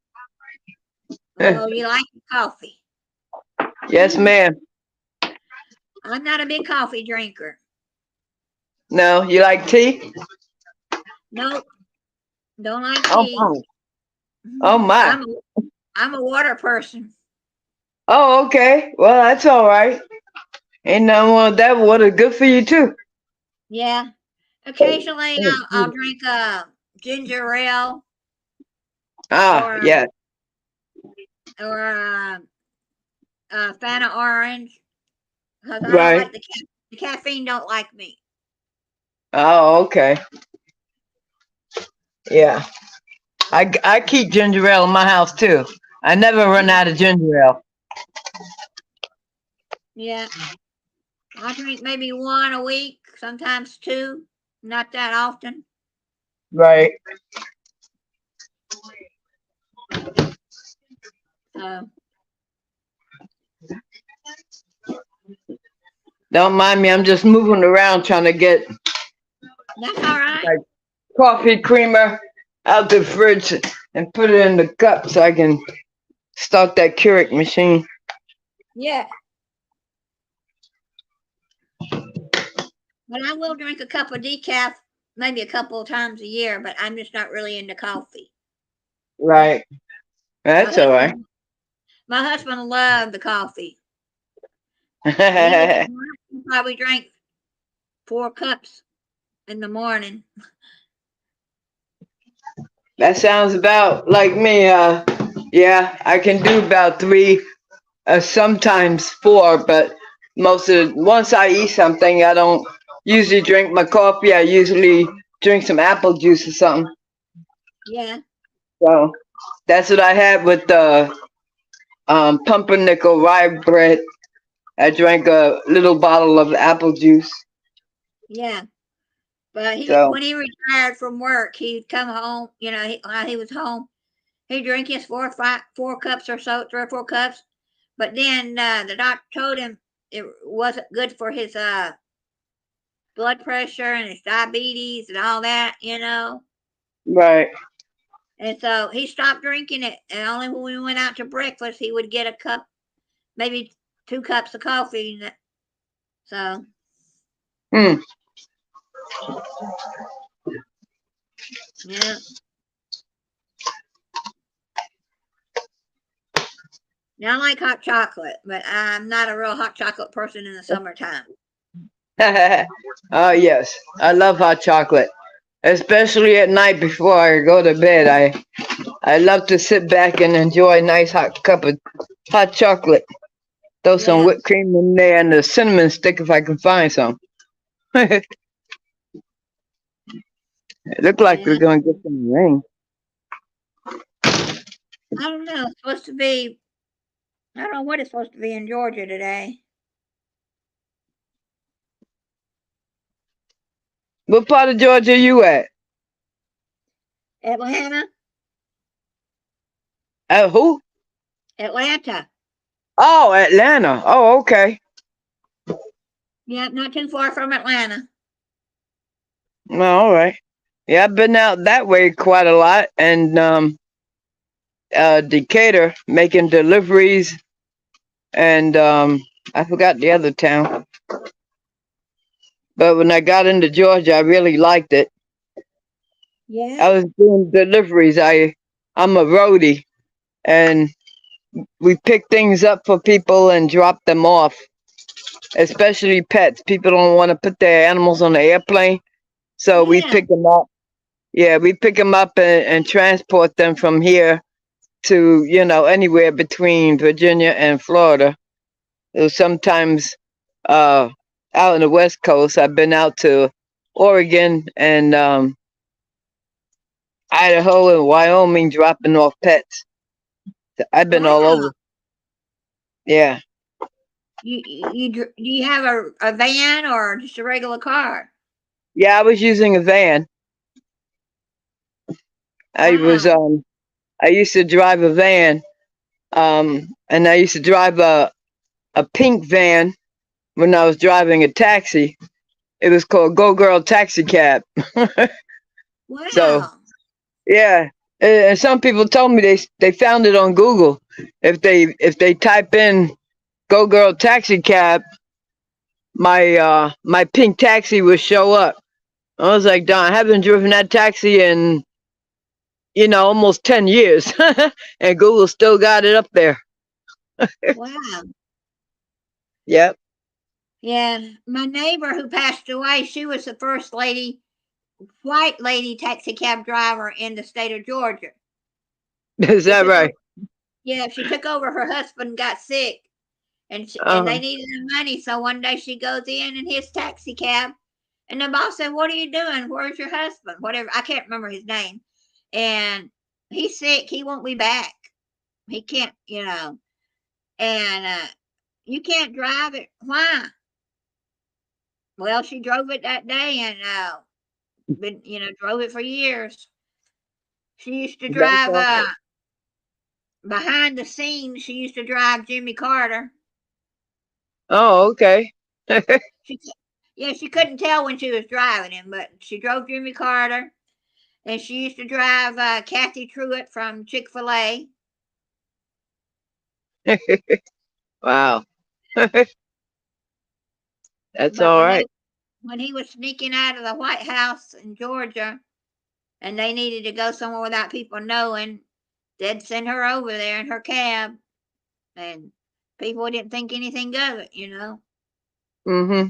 Oh, you like coffee? Yes, ma'am. I'm not a big coffee drinker. No, you like tea? Nope. Don't like Oh tea. my. Oh my. I'm a water person. Oh, okay. Well, that's all right. Ain't nothing wrong with that. Water's good for you too. Yeah. Occasionally, I'll drink ginger ale Ah, or yeah. or Fanta orange because I don't Right. like the caffeine. Don't like me. Oh, okay. Yeah. I keep ginger ale in my house too. I never run out of ginger ale. Yeah. I drink maybe one a week, sometimes two. Not that often. Right. Don't mind me. I'm just moving around trying to get That's all right. my coffee creamer out the fridge and put it in the cup so I can start that Keurig machine. Yeah. But I will drink a cup of decaf maybe a couple of times a year, but I'm just not really into coffee. Right. That's all right. My husband loved the coffee. He probably drank 4 cups in the morning. That sounds about like me. Yeah, I can do about 3, sometimes 4, but once I eat something, I don't usually drink my coffee. I usually drink some apple juice or something. Yeah. So that's what I had with the pumpernickel rye bread. I drank a little bottle of apple juice. Yeah. But So when he retired from work, he'd come home, while he was home, he'd drink his 4 cups or so, 3 or 4 cups. But then the doctor told him it wasn't good for his blood pressure and his diabetes and all that, right. And so he stopped drinking it. And only when we went out to breakfast, he would get a cup, maybe 2 cups of coffee. So. Hmm. Yeah. Now I like hot chocolate, but I'm not a real hot chocolate person in the summertime. Oh yes, I love hot chocolate, especially at night before I go to bed. I love to sit back and enjoy a nice hot cup of hot chocolate. Throw some Yeah. whipped cream in there and a cinnamon stick if I can find some. It looked like we're Yeah. gonna get some rain. I don't know. It's supposed to be. I don't know what it's supposed to be in Georgia today. What part of Georgia you at? Atlanta. Who? Atlanta. Oh, Atlanta. Oh, okay. Yeah, not too far from Atlanta. No, all right. Yeah, I've been out that way quite a lot, and Decatur making deliveries, and I forgot the other town. But when I got into Georgia, I really liked it. Yeah. I was doing deliveries. I'm a roadie, and we pick things up for people and drop them off, especially pets. People don't want to put their animals on the airplane, so we Yeah. pick them up. Yeah, we pick them up and transport them from here to anywhere between Virginia and Florida. So sometimes out on the West Coast, I've been out to Oregon and Idaho and Wyoming dropping off pets. I've been all Wow. over. Yeah. Do you have a van or just a regular car? Yeah, I was using a van. I was Wow. I used to drive a van. And I used to drive a pink van when I was driving a taxi. It was called Go Girl Taxi Cab. So Wow. yeah. And some people told me they found it on Google. If they type in Go Girl Taxi Cab, my pink taxi will show up. I was like, Don, I haven't driven that taxi in almost 10 years. And Google still got it up there. Wow. Yep. Yeah. My neighbor who passed away, she was the first white lady taxi cab driver in the state of Georgia. Is that right? Yeah, she took over. Her husband got sick, and they needed the money. So one day she goes in his taxi cab, and the boss said, "What are you doing? Where's your husband? Whatever." I can't remember his name. And he's sick. He won't be back. He can't, and you can't drive it. Why? Well, she drove it that day and drove it for years. She used to That's drive all. behind the scenes, she used to drive Jimmy Carter. Oh, okay. She couldn't tell when she was driving him, but she drove Jimmy Carter, and she used to drive Kathy Truitt from Chick-fil-A. Wow. That's But all right. when he was sneaking out of the White House in Georgia, and they needed to go somewhere without people knowing, they'd send her over there in her cab, and people didn't think anything of it, you know. Mm-hmm.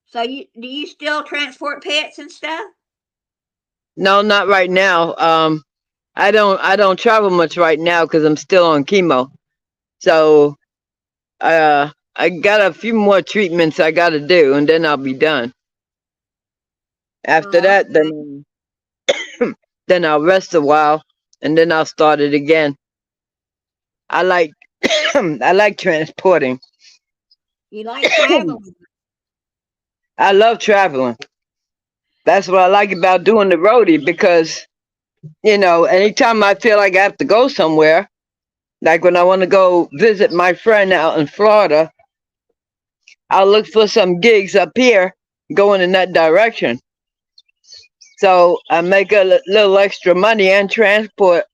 So do you still transport pets and stuff? No, not right now. I don't travel much right now because I'm still on chemo. So I got a few more treatments I gotta do and then I'll be done. After Oh, that, then I'll rest a while and then I'll start it again. I like I like transporting. you like traveling? I love traveling. That's what I like about doing the roadie because, anytime I feel like I have to go somewhere, like when I want to go visit my friend out in Florida, I'll look for some gigs up here going in that direction. So I make a little extra money and transport,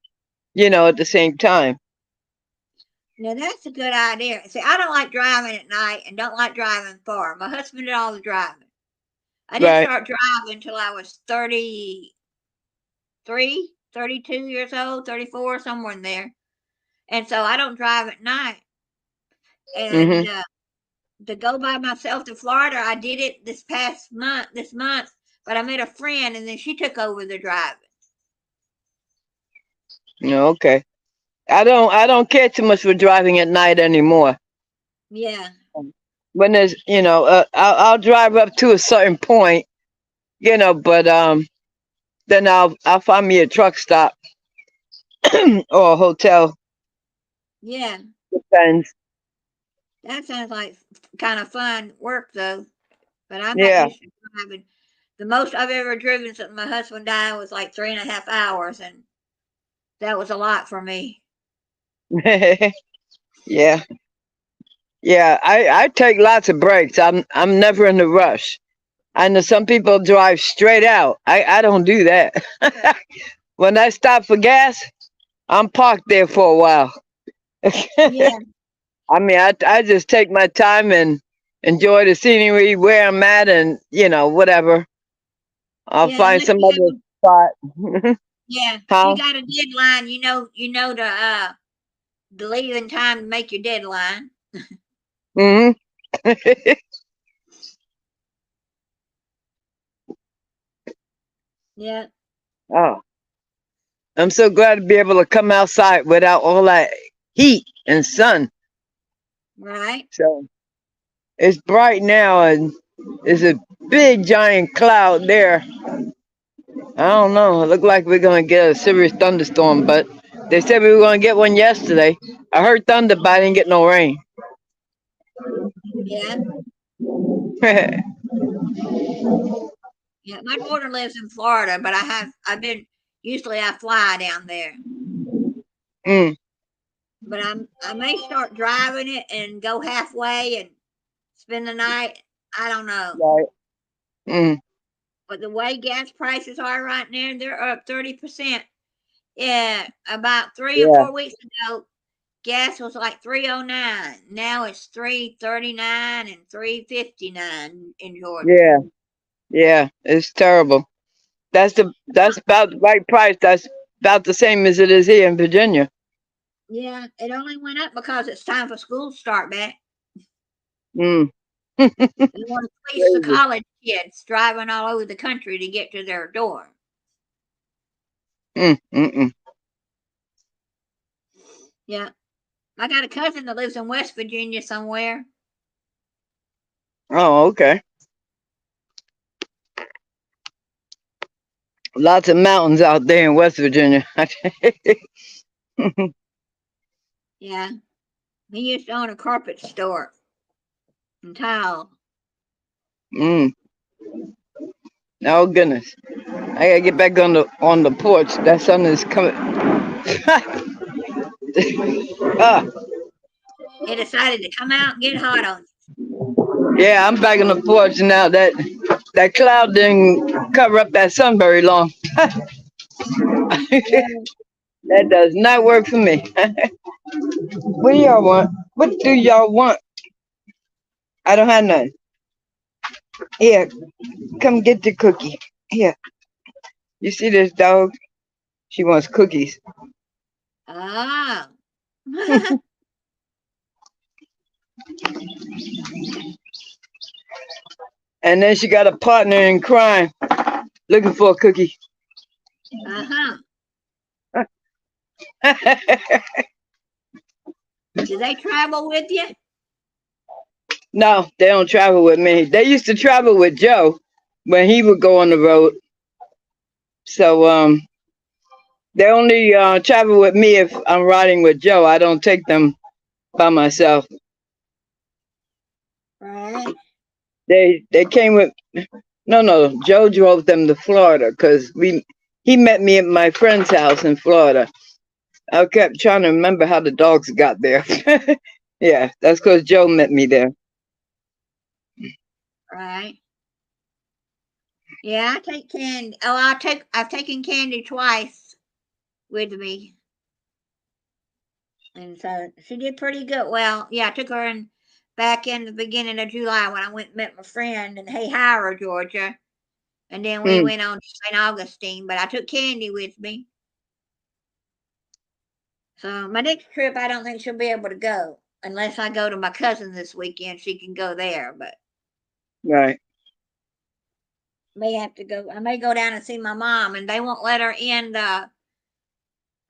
at the same time. Now that's a good idea. See, I don't like driving at night and don't like driving far. My husband did all the driving. I didn't Right. start driving until I was 33, 32 years old, 34, somewhere in there. And so I don't drive at night. And Mhm. to go by myself to Florida, I did it this month, but I met a friend and then she took over the driving. Okay. I don't care too much for driving at night anymore. Yeah. When there's, I'll drive up to a certain point, but then I'll find me a truck stop or a hotel. Yeah. Depends. That sounds like kind of fun work though. But I'm not Yeah. used to driving. The most I've ever driven since my husband died was like 3.5 hours, and that was a lot for me. Yeah. Yeah. I take lots of breaks. I'm never in a rush. I know some people drive straight out. I don't do that. When I stop for gas, I'm parked there for a while. Yeah, I mean, I just take my time and enjoy the scenery where I'm at, and whatever. I'll yeah. find Unless some you have other a spot. yeah, if you Huh? got a deadline, the leaving time to make your deadline. Hmm. Yeah, Oh, I'm so glad to be able to come outside without all that heat and sun. right. So it's bright now, and there's a big giant cloud there. I don't know. It looked like we're gonna get a serious thunderstorm, but they said we were gonna get one yesterday. I heard thunder, but I didn't get no rain. Yeah, yeah. My daughter lives in Florida, but I've been usually I fly down there, Mm, but I may start driving it and go halfway and spend the night. I don't know. right. Mm, But the way gas prices are right now, they're up 30%. Yeah, about three or yeah, 4 weeks ago, gas was like 309. Now it's 339 and 359 in Georgia. yeah, yeah. It's terrible. That's about the right price. That's about the same as it is here in Virginia. Yeah, it only went up because it's time for school to start back. Mm, They want to fleece the crazy. college kids driving all over the country to get to their door. Mm. Yeah, I got a cousin that lives in West Virginia somewhere. Oh, okay. Lots of mountains out there in West Virginia. Yeah, he used to own a carpet store and tile. Mm. Oh goodness. I gotta get back on the porch. That sun is coming. Ah, It decided to come out and get hot on yeah, I'm back on the porch now. That cloud didn't cover up that sun very long. you. That does not work for me. What do y'all want? What do y'all want? I don't have none. Here, come get the cookie. Here, you see this dog? She wants cookies. Ah. And then she got a partner in crime looking for a cookie. Uh-huh. Do they travel with you? No, they don't travel with me. They used to travel with Joe when he would go on the road. So they only travel with me if I'm riding with Joe. I don't take them by myself. Right. They came with no. Joe drove them to Florida because he met me at my friend's house in Florida. I kept trying to remember how the dogs got there. Yeah, that's because Joe met me there. Right. Yeah, I take Candy. Oh, I've taken Candy twice with me. And so she did pretty good. Well, yeah, I took her back in the beginning of July when I went and met my friend in Hayhire, Georgia. And then we Mm, went on to St. Augustine, but I took Candy with me. So my next trip, I don't think she'll be able to go unless I go to my cousin this weekend. She can go there, but right. may have to go. I may go down and see my mom, and they won't let her in the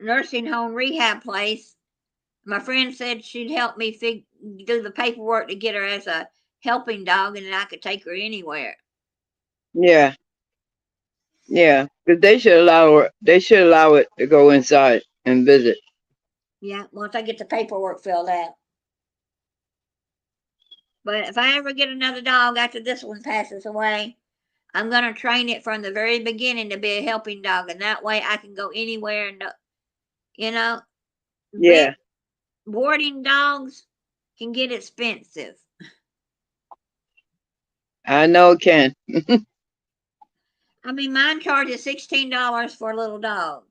nursing home rehab place. My friend said she'd help me do the paperwork to get her as a helping dog, and then I could take her anywhere. Yeah. Yeah. Because they should allow it to go inside and visit. Yeah, once I get the paperwork filled out. But if I ever get another dog after this one passes away, I'm gonna train it from the very beginning to be a helping dog, and that way I can go anywhere. And you know, Yeah. boarding dogs can get expensive. I know it can. I mean, mine charges $16 for a little dog,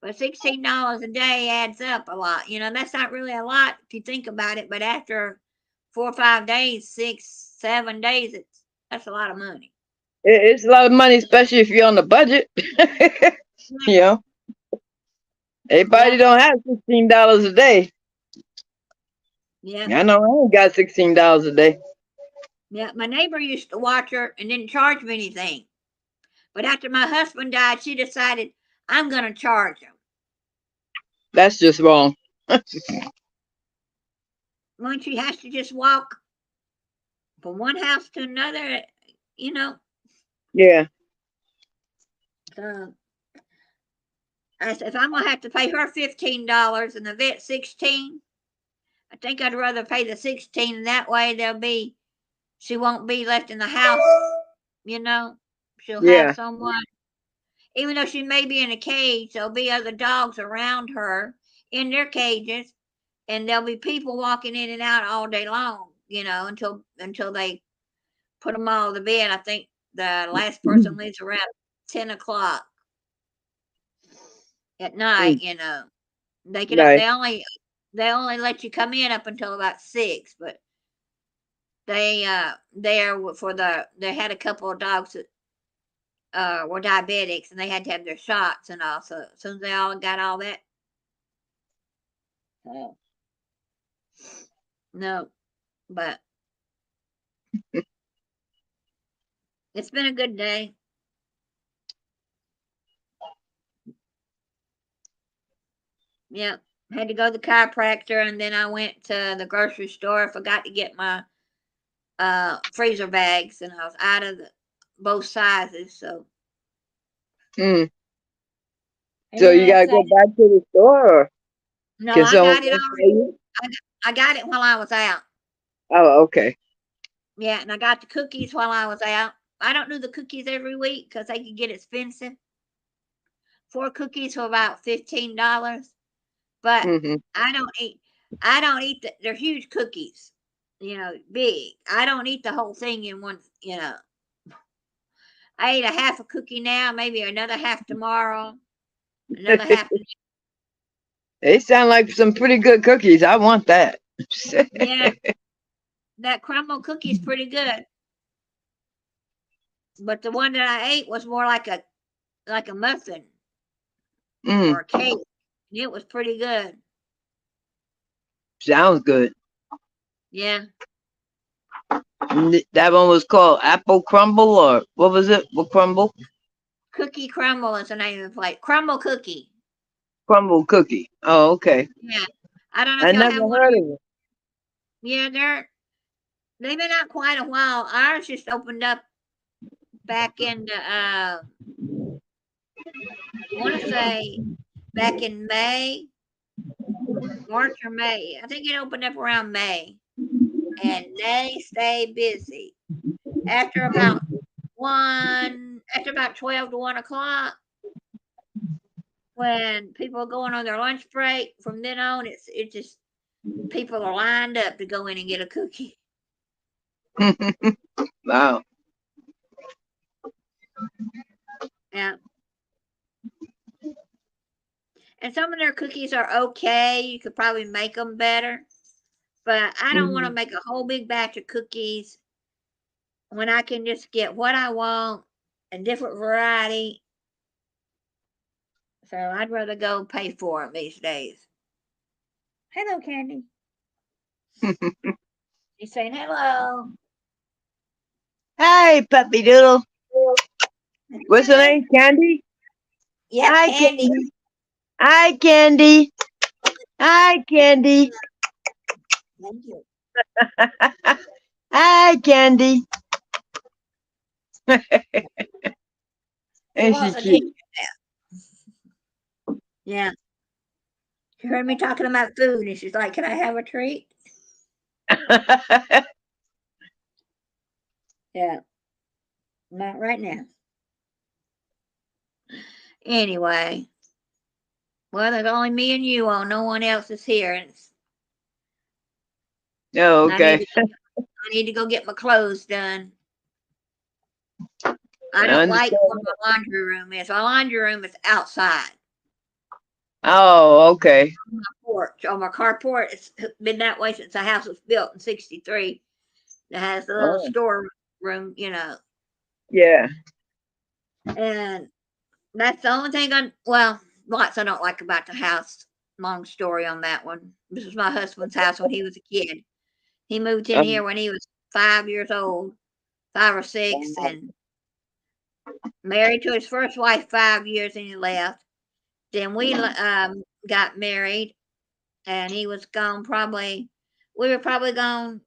but $16 a day adds up a lot. That's not really a lot if you think about it. But after 4 or 5 days, 6, 7 days, that's a lot of money. It's a lot of money, especially if you're on the budget. You know, everybody Yeah, don't have $16 a day. yeah, I know I ain't got $16 a day. yeah. My neighbor used to watch her and didn't charge me anything. But after my husband died, she decided I'm going to charge him. That's just wrong. When she has to just walk from one house to another, you know. Yeah. So I said, if I'm going to have to pay her $15 and the vet 16, I think I'd rather pay the 16, and that way she won't be left in the house, you know. She'll have Yeah. someone, even though she may be in a cage, there'll be other dogs around her in their cages, and there'll be people walking in and out all day long, until they put them all to bed. I think the last person leaves around 10 o'clock at night. Mm, They can right. they only let you come in up until about 6, but they had a couple of dogs that were diabetics, and they had to have their shots and all. So as soon as they all got all that, oh, no, but it's been a good day. Yeah, had to go to the chiropractor, and then I went to the grocery store. I forgot to get my freezer bags, and I was out of both sizes. So Mm. and So then you I gotta decided, go back to the store, or no, can I someone got it come for already. you? I got it while I was out. Oh, okay. Yeah, and I got the cookies while I was out. I don't do the cookies every week because they can get expensive. 4 cookies for about $15, but Hmm. I don't eat. I don't eat they're huge cookies, big. I don't eat the whole thing in one. I ate a half a cookie now, maybe another half tomorrow, another half. They sound like some pretty good cookies. I want that. Yeah, that crumble cookie is pretty good, but the one that I ate was more like a muffin Mm, or a cake. And it was pretty good. sounds good. Yeah, That one was called apple crumble, or what was it? What crumble? cookie crumble is the name of the place. Crumble cookie. Crumble cookie. Oh, okay. Yeah, I don't know if I y'all never have one. heard of it. Yeah, they've been out quite a while. Ours just opened up back in I want to say back in May, March or May. I think it opened up around May, and they stay busy. After about after about 12 to 1 o'clock, when people are going on their lunch break, from then on, it just people are lined up to go in and get a cookie. Wow. Yeah. And some of their cookies are okay. You could probably make them better. But I don't want to Hmm. make a whole big batch of cookies when I can just get what I want, a different variety. So I'd rather go pay for them these days. Hello, Candy. She's saying hello. Hey, puppy doodle. What's her name? Candy? Yep, Hi, Candy. Candy. Hi, Candy. Hi, Candy. Thank you. Hi, Candy. She Ain't she wants cute? attention now. Yeah. She heard me talking about food and she's like, "Can I have a treat?" Yeah. Not right now. Anyway. Well, there's only me and you on. No one else is here. And Oh, I need okay. to I need to go get my clothes done. I I don't like where understand. my laundry room is. My laundry room is outside Oh, okay. on my porch, on my carport. It's been that way since the house was built in '63. It has a little Oh, store room, yeah. and that's the only thing lots I don't like about the house. Long story on that one. This was my husband's house when he was a kid. He moved in Um, here when he was 5 years old, 5 or 6, and married to his first wife 5 years, and he left. Then we got married, and he was gone probably. We were probably gone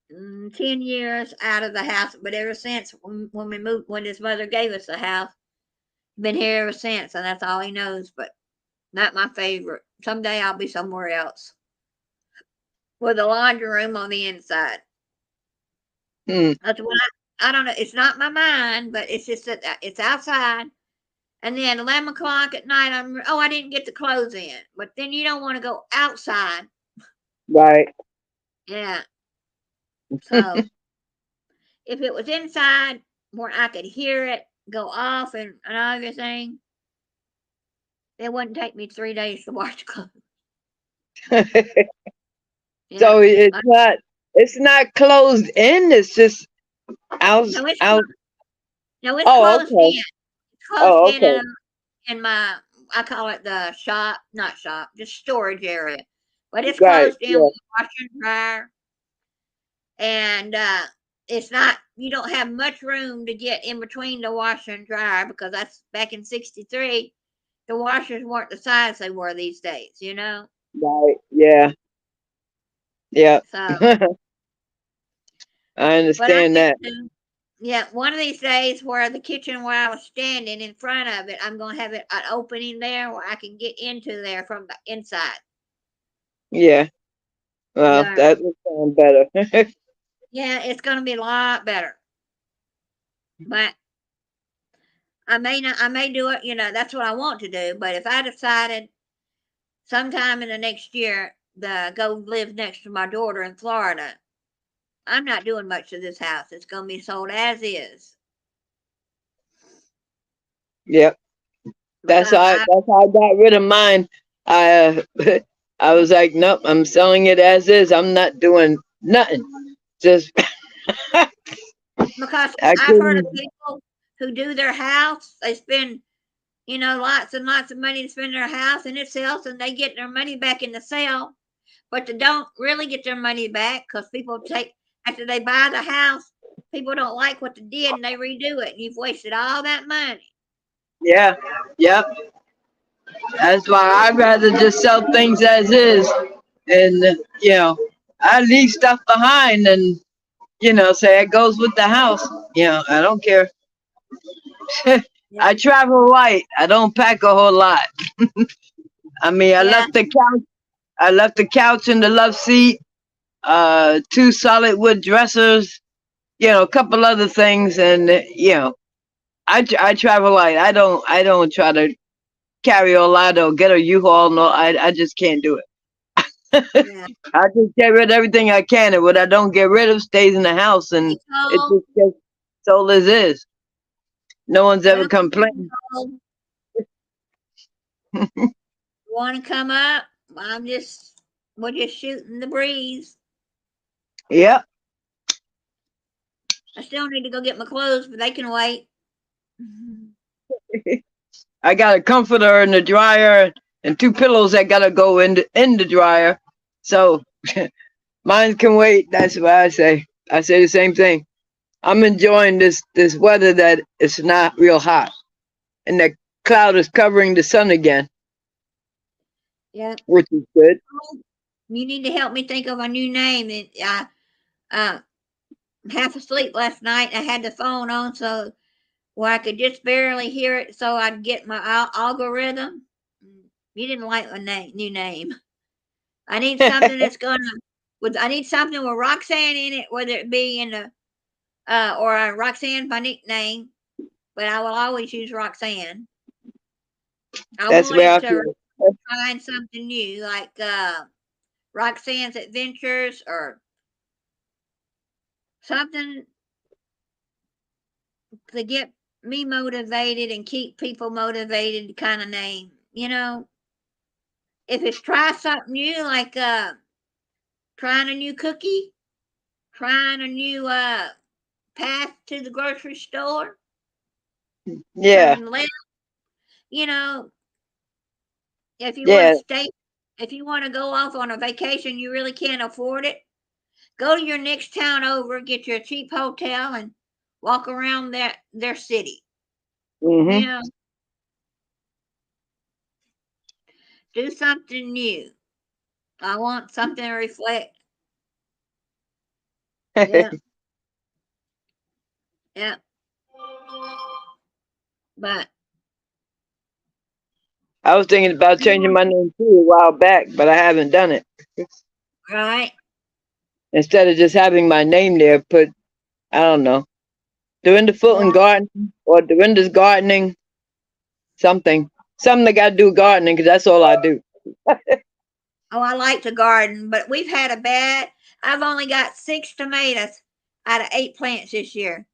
10 years out of the house, but ever since when we moved, when his mother gave us the house, been here ever since, and that's all he knows. But not my favorite. Someday I'll be somewhere else with a laundry room on the inside. hmm. That's what I don't know. It's not my mind, but it's just that it's outside. And then 11 o'clock at night, I didn't get the clothes in. But then you don't want to go outside. Right. Yeah. So if it was inside where I could hear it go off and everything, it wouldn't take me 3 days to wash clothes. Yeah. So it's not closed in. It's just out. No, it's Out. no, it's Oh, closed in. okay. It's closed Oh, in okay. in my, I call it the shop, not shop, just storage area. But it's Right. closed in Yeah. with a washer and dryer. And it's not, you don't have much room to get in between the washer and dryer because that's back in '63. The washers weren't the size they were these days. Right. Yeah. Yeah. So, I but I understand need that. to, yeah, one of these days where the kitchen where I was standing in front of it, I'm going to have an opening there where I can get into there from the inside. Yeah. Well, Yeah, that would sound better. yeah, it's going to be a lot better. But I may do it, that's what I want to do. But if I decided sometime in the next year to go live next to my daughter in Florida, I'm not doing much to this house. It's going to be sold as is. Yep. That's how I got rid of mine. I I was like, nope, I'm selling it as is. I'm not doing nothing. Just because I I've heard of couldn't. people who do their house, they spend, lots and lots of money to spend their house and it sells and they get their money back in the sale, but they don't really get their money back because people after they buy the house, people don't like what they did and they redo it and you've wasted all that money. Yeah. Yep. That's why I'd rather just sell things as is, and I leave stuff behind, and say it goes with the house. I don't care. I travel light. I don't pack a whole lot. I mean, I Yeah. left the couch. I left the couch and the love seat. 2 solid wood dressers. A couple other things, and I travel light. I don't try to carry a lot or get a U-Haul. No, I just can't do it. Yeah. I just get rid of everything I can, and what I don't get rid of stays in the house, and it Nicole, just gets sold as is. No one's ever complained. you want to come up? We're just shooting the breeze. Yep. I still need to go get my clothes, but they can wait. I got a comforter in the dryer and 2 pillows that gotta go in the dryer. So mine can wait. That's what I say. I say the same thing. I'm enjoying this weather that it's not real hot, and the cloud is covering the sun again. Yeah. Which is good. You need to help me think of a new name. And half asleep last night. I had the phone on so where I could just barely hear it, so I'd get my algorithm. You didn't like my new name. I need something that's I need something with Roxanne in it, whether it be in the or Roxanne's my nickname, but I will always use Roxanne. That's where I feel. Find something new, like Roxanne's Adventures or something to get me motivated and keep people motivated kind of name. If it's try something new, like trying a new cookie, trying a new path to the grocery store. Yeah. If you want to stay, if you want to go off on a vacation, you really can't afford it. Go to your next town over, get you a cheap hotel, and walk around their city. Mm-hmm. Do something new. I want something to reflect. Yeah. Yeah. But I was thinking about changing my name too a while back, but I haven't done it. Right. Instead of just having my name there, put, I don't know, Dorinda Fulton Gardening or Dorinda's Gardening, something that got to do with gardening, because that's all I do. Oh, I like to garden, but we've had I've only got 6 tomatoes out of 8 plants this year.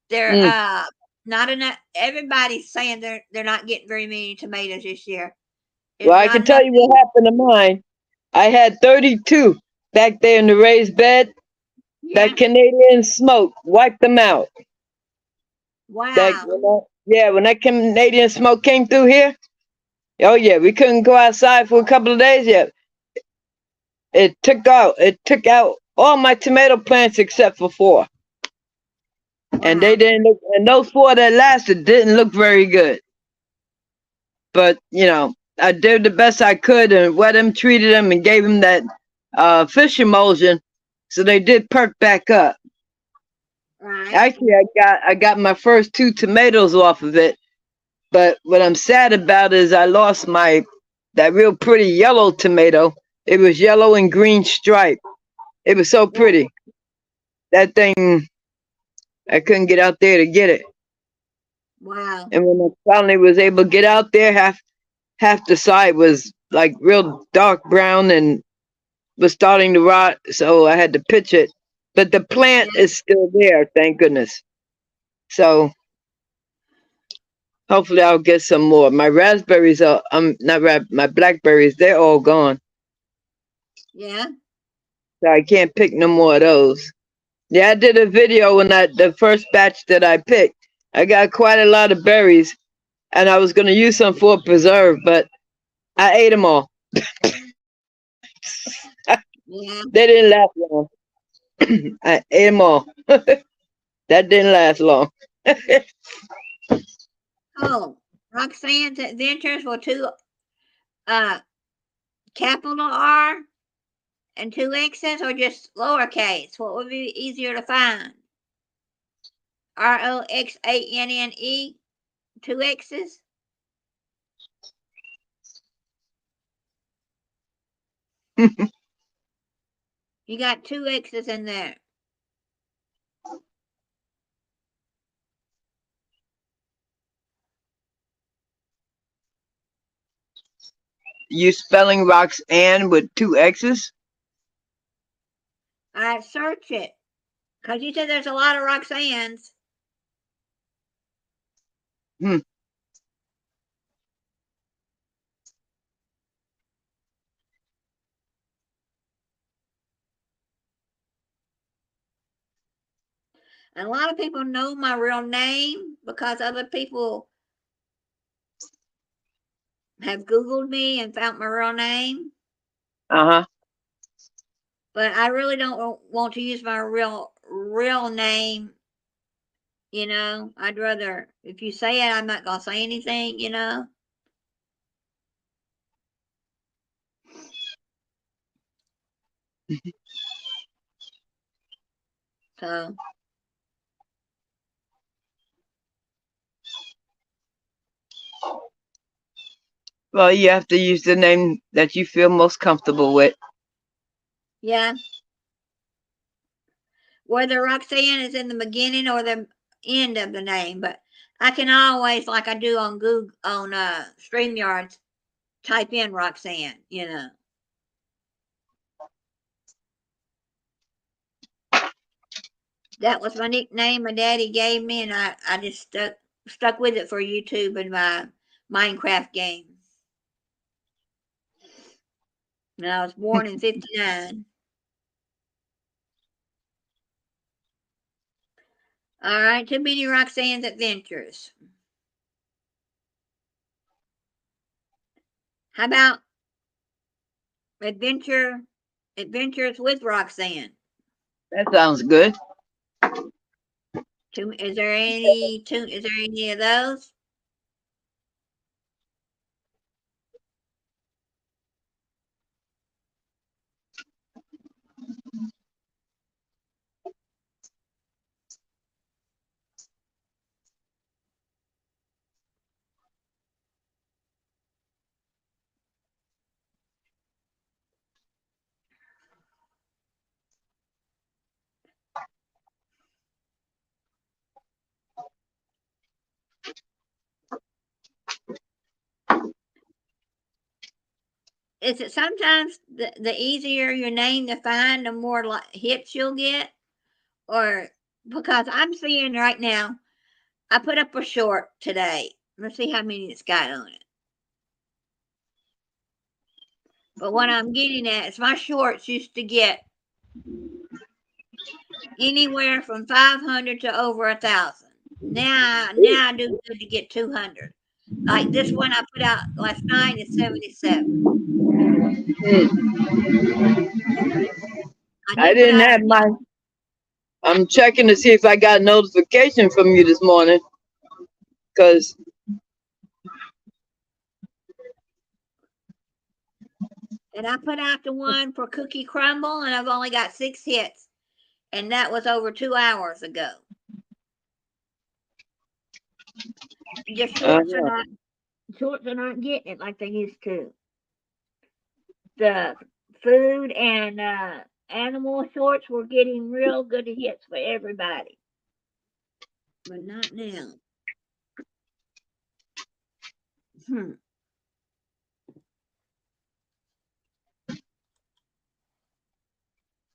They're not enough. Everybody's saying they're not getting very many tomatoes this year. Well, I can tell you what happened to mine. I had 32 back there in the raised bed. Yeah. That Canadian smoke wiped them out. Wow. When that Canadian smoke came through here, oh yeah, we couldn't go outside for a couple of days yet. It took out all my tomato plants except for 4. Wow. And they didn't look, and those 4 that lasted didn't look very good. But I did the best I could and wet them, treated them, and gave them that fish emulsion, so they did perk back up. Right. Actually, I got my first 2 tomatoes off of it, but what I'm sad about is I lost that real pretty yellow tomato. It was yellow and green stripe. It was so pretty. That thing, I couldn't get out there to get it. Wow. And when I finally was able to get out there, half the side was like real dark brown and was starting to rot, so I had to pitch it. But the plant Yeah. is still there, thank goodness. So hopefully I'll get some more. My raspberries are my blackberries, they're all gone. Yeah. So I can't pick no more of those. Yeah, I did a video when the first batch that I picked. I got quite a lot of berries and I was gonna use some for preserve, but I ate them all. Yeah. They didn't last long. I ate them all. That didn't last long. Oh, Roxanne's Adventures were two capital R and two X's, or just lowercase? What would be easier to find? ROXANNE, two X's. You got two X's in there. You spelling Roxanne with two X's? I search it because you said there's a lot of Roxannes. Hmm. And a lot of people know my real name because other people have Googled me and found my real name. Uh-huh. But I really don't want to use my real name. I'd rather, if you say it, I'm not gonna say anything. So Well, you have to use the name that you feel most comfortable with. yeah, whether Roxanne is in the beginning or the end of the name, but I can always, like I do on Google on StreamYard, type in Roxanne. That was my nickname my daddy gave me, and I just stuck with it for YouTube and my Minecraft game. And I was born in '59. All right, too many Roxanne's Adventures. How about Adventures with Roxanne? That sounds good. Is there any of those? Is it sometimes the easier your name to find, the more hits you'll get? Or because I'm seeing right now, I put up a short today. Let's see how many it's got on it. But what I'm getting at is my shorts used to get anywhere from 500 to over 1,000. Now I do good to get 200. Like this one I put out last night is 77. Hmm. I I do put didn't out have my. I'm checking to see if I got a notification from you this morning, cause and I put out the one for Cookie Crumble, and I've only got 6 hits, and that was over 2 hours ago. The shorts are not getting it like they used to. The food and animal shorts were getting real good hits for everybody, but not now. Hmm.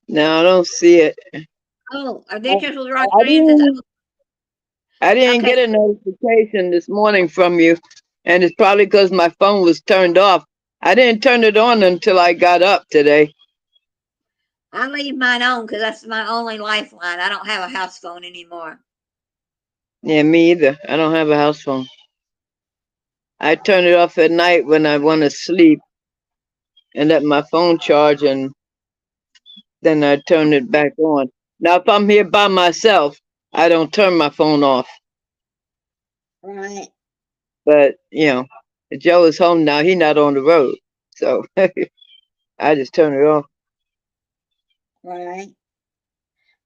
No, I don't see it. Oh, I, Adventures with I Roxanne says, didn't. I didn't okay. get a notification this morning from you, and it's probably because my phone was turned off. I didn't turn it on until I got up today. I leave mine on because that's my only lifeline. I don't have a house phone anymore. Yeah, me either. I don't have a house phone. I turn it off at night when I want to sleep and let my phone charge, and then I turn it back on. Now, if I'm here by myself, I don't turn my phone off. Right, But, Joe is home now. He's not on the road. So I just turn it off. right.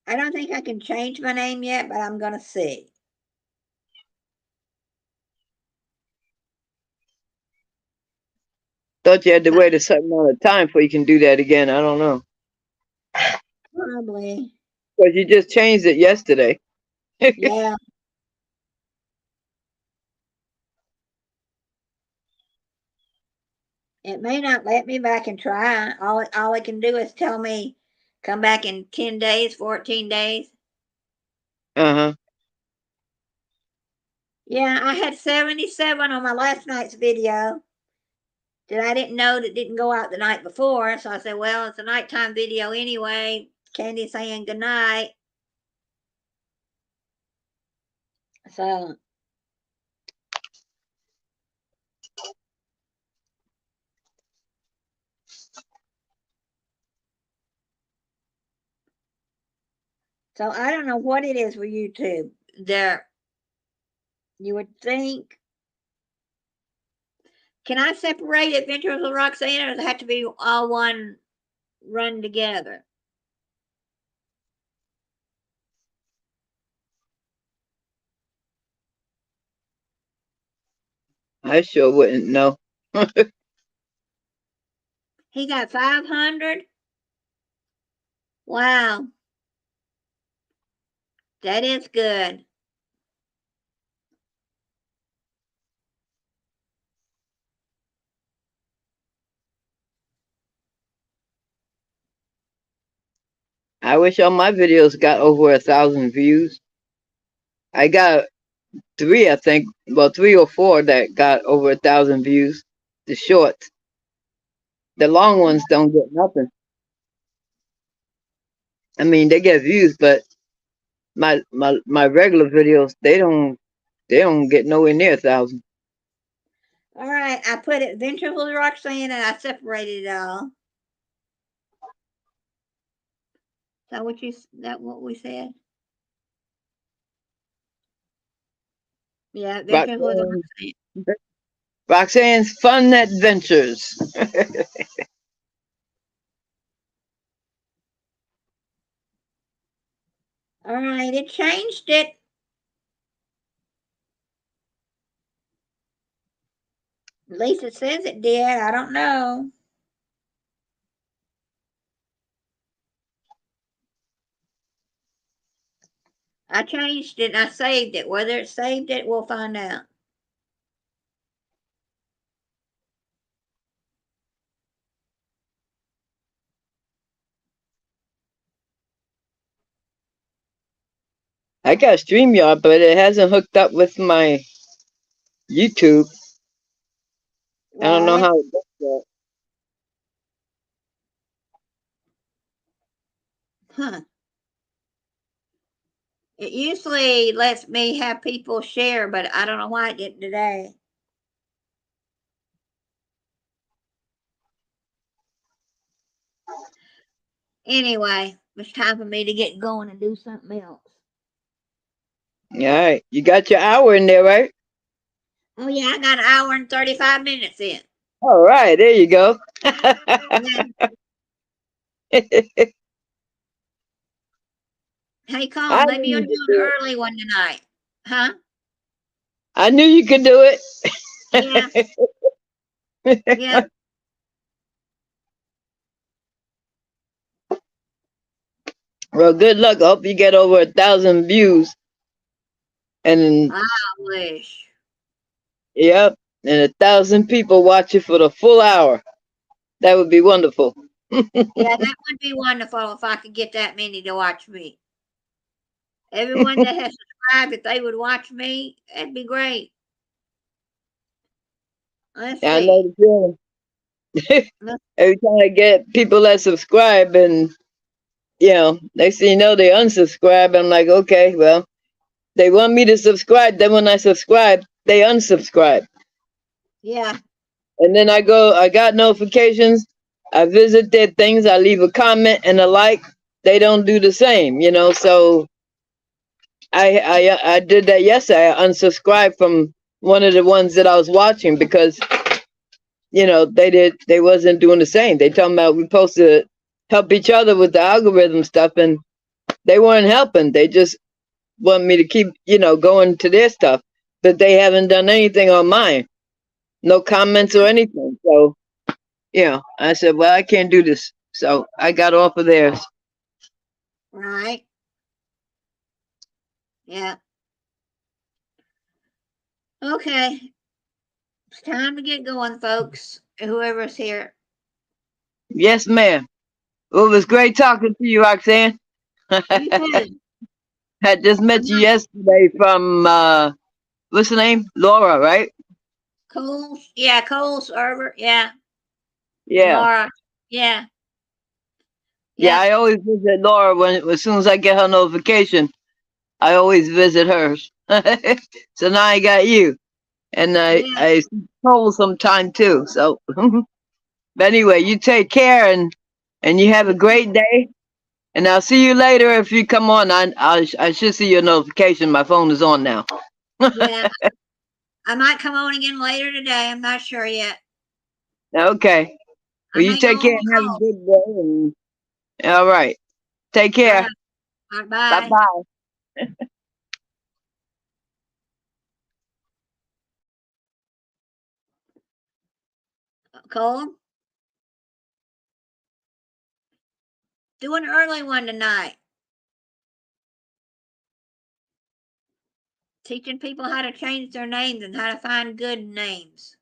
I don't think I can change my name yet, but I'm going to see. Thought you had to Uh, wait a certain amount of time before you can do that again. I don't know. Probably. Because you just changed it yesterday. Yeah. It may not let me back and try. All it can do is tell me come back in 10 days, 14 days. Uh-huh. Yeah, I had 77 on my last night's video that I didn't know that didn't go out the night before. So I said, well, it's a nighttime video anyway. Candy saying goodnight. So I don't know what it is with YouTube. There, you would think. Can I separate Adventures with Roxanne, or does it have to be all one run together? I sure wouldn't know. He got 500. Wow, that is good. I wish all my videos got over 1,000 views. I got three, I think, well, 3 or 4 that got over 1,000 views. The shorts. The long ones don't get nothing. I mean, they get views, but my regular videos, they don't get nowhere near 1,000. All right, I put Adventures with Roxanne and I separated it all. Is that what we said? Yeah, Adventures with Roxanne, Roxanne. Roxanne's Fun Adventures. All right, it changed it. At least it says it did. I don't know. I changed it and I saved it. Whether it saved it, we'll find out. I got StreamYard, but it hasn't hooked up with my YouTube. I don't know Right? how it does that. Huh. It usually lets me have people share, but I don't know why it didn't today. Anyway, it's time for me to get going and do something else. All right. You got your hour in there, right? Oh, yeah, I got an hour and 35 minutes in. All right. There you go. Yeah. Hey, I Colin, maybe knew you'll you do could an do it. early one tonight. Huh? I knew you could do Yeah, it. yeah. Well, good luck. I hope you get over 1,000 views. And I wish. yep, and 1,000 people watch it for the full hour. That would be wonderful. Yeah, that would be wonderful if I could get that many to watch me. Everyone that has subscribed, if they would watch me, that'd be great. Let's Yeah, I know see. the feeling. Let's- Every time I get people that subscribe and, next thing you know, they unsubscribe. I'm like, okay, well, they want me to subscribe. Then when I subscribe, they unsubscribe. Yeah, And then I got notifications. I visit their things. I leave a comment and a like. They don't do the same, So I did that yesterday. I unsubscribed from one of the ones that I was watching because they wasn't doing the same. They talking about we supposed to help each other with the algorithm stuff, and they weren't helping. They just want me to keep going to their stuff, but they haven't done anything on mine. No comments or anything. So I said, well, I can't do this. So I got off of theirs. right. Yeah. Okay. It's time to get going, folks. Whoever's here. Yes, ma'am. Well, it was great talking to you, Roxanne. You too. I just met you yesterday from what's the name? Laura, right? Cole. Yeah, Cole Server. Yeah. And Yeah. Laura. Yeah. Yeah, Yeah. I always visit Laura as soon as I get her notification. I always visit hers. So now I got you, and Yeah. I see Cole sometime too. So, but anyway, you take care and you have a great day. And I'll see you later if you come on. I should see your notification. My phone is on now. Yeah. I might come on again later today. I'm not sure yet. Okay. I Well, you may go take care on and have a call. good day. And all right. Take All care. right. All right. Bye Bye. bye. Cole, do an early one tonight. Teaching people how to change their names and how to find good names.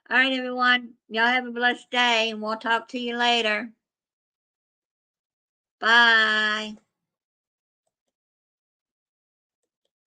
All right, everyone. Y'all have a blessed day, and we'll talk to you later. Bye.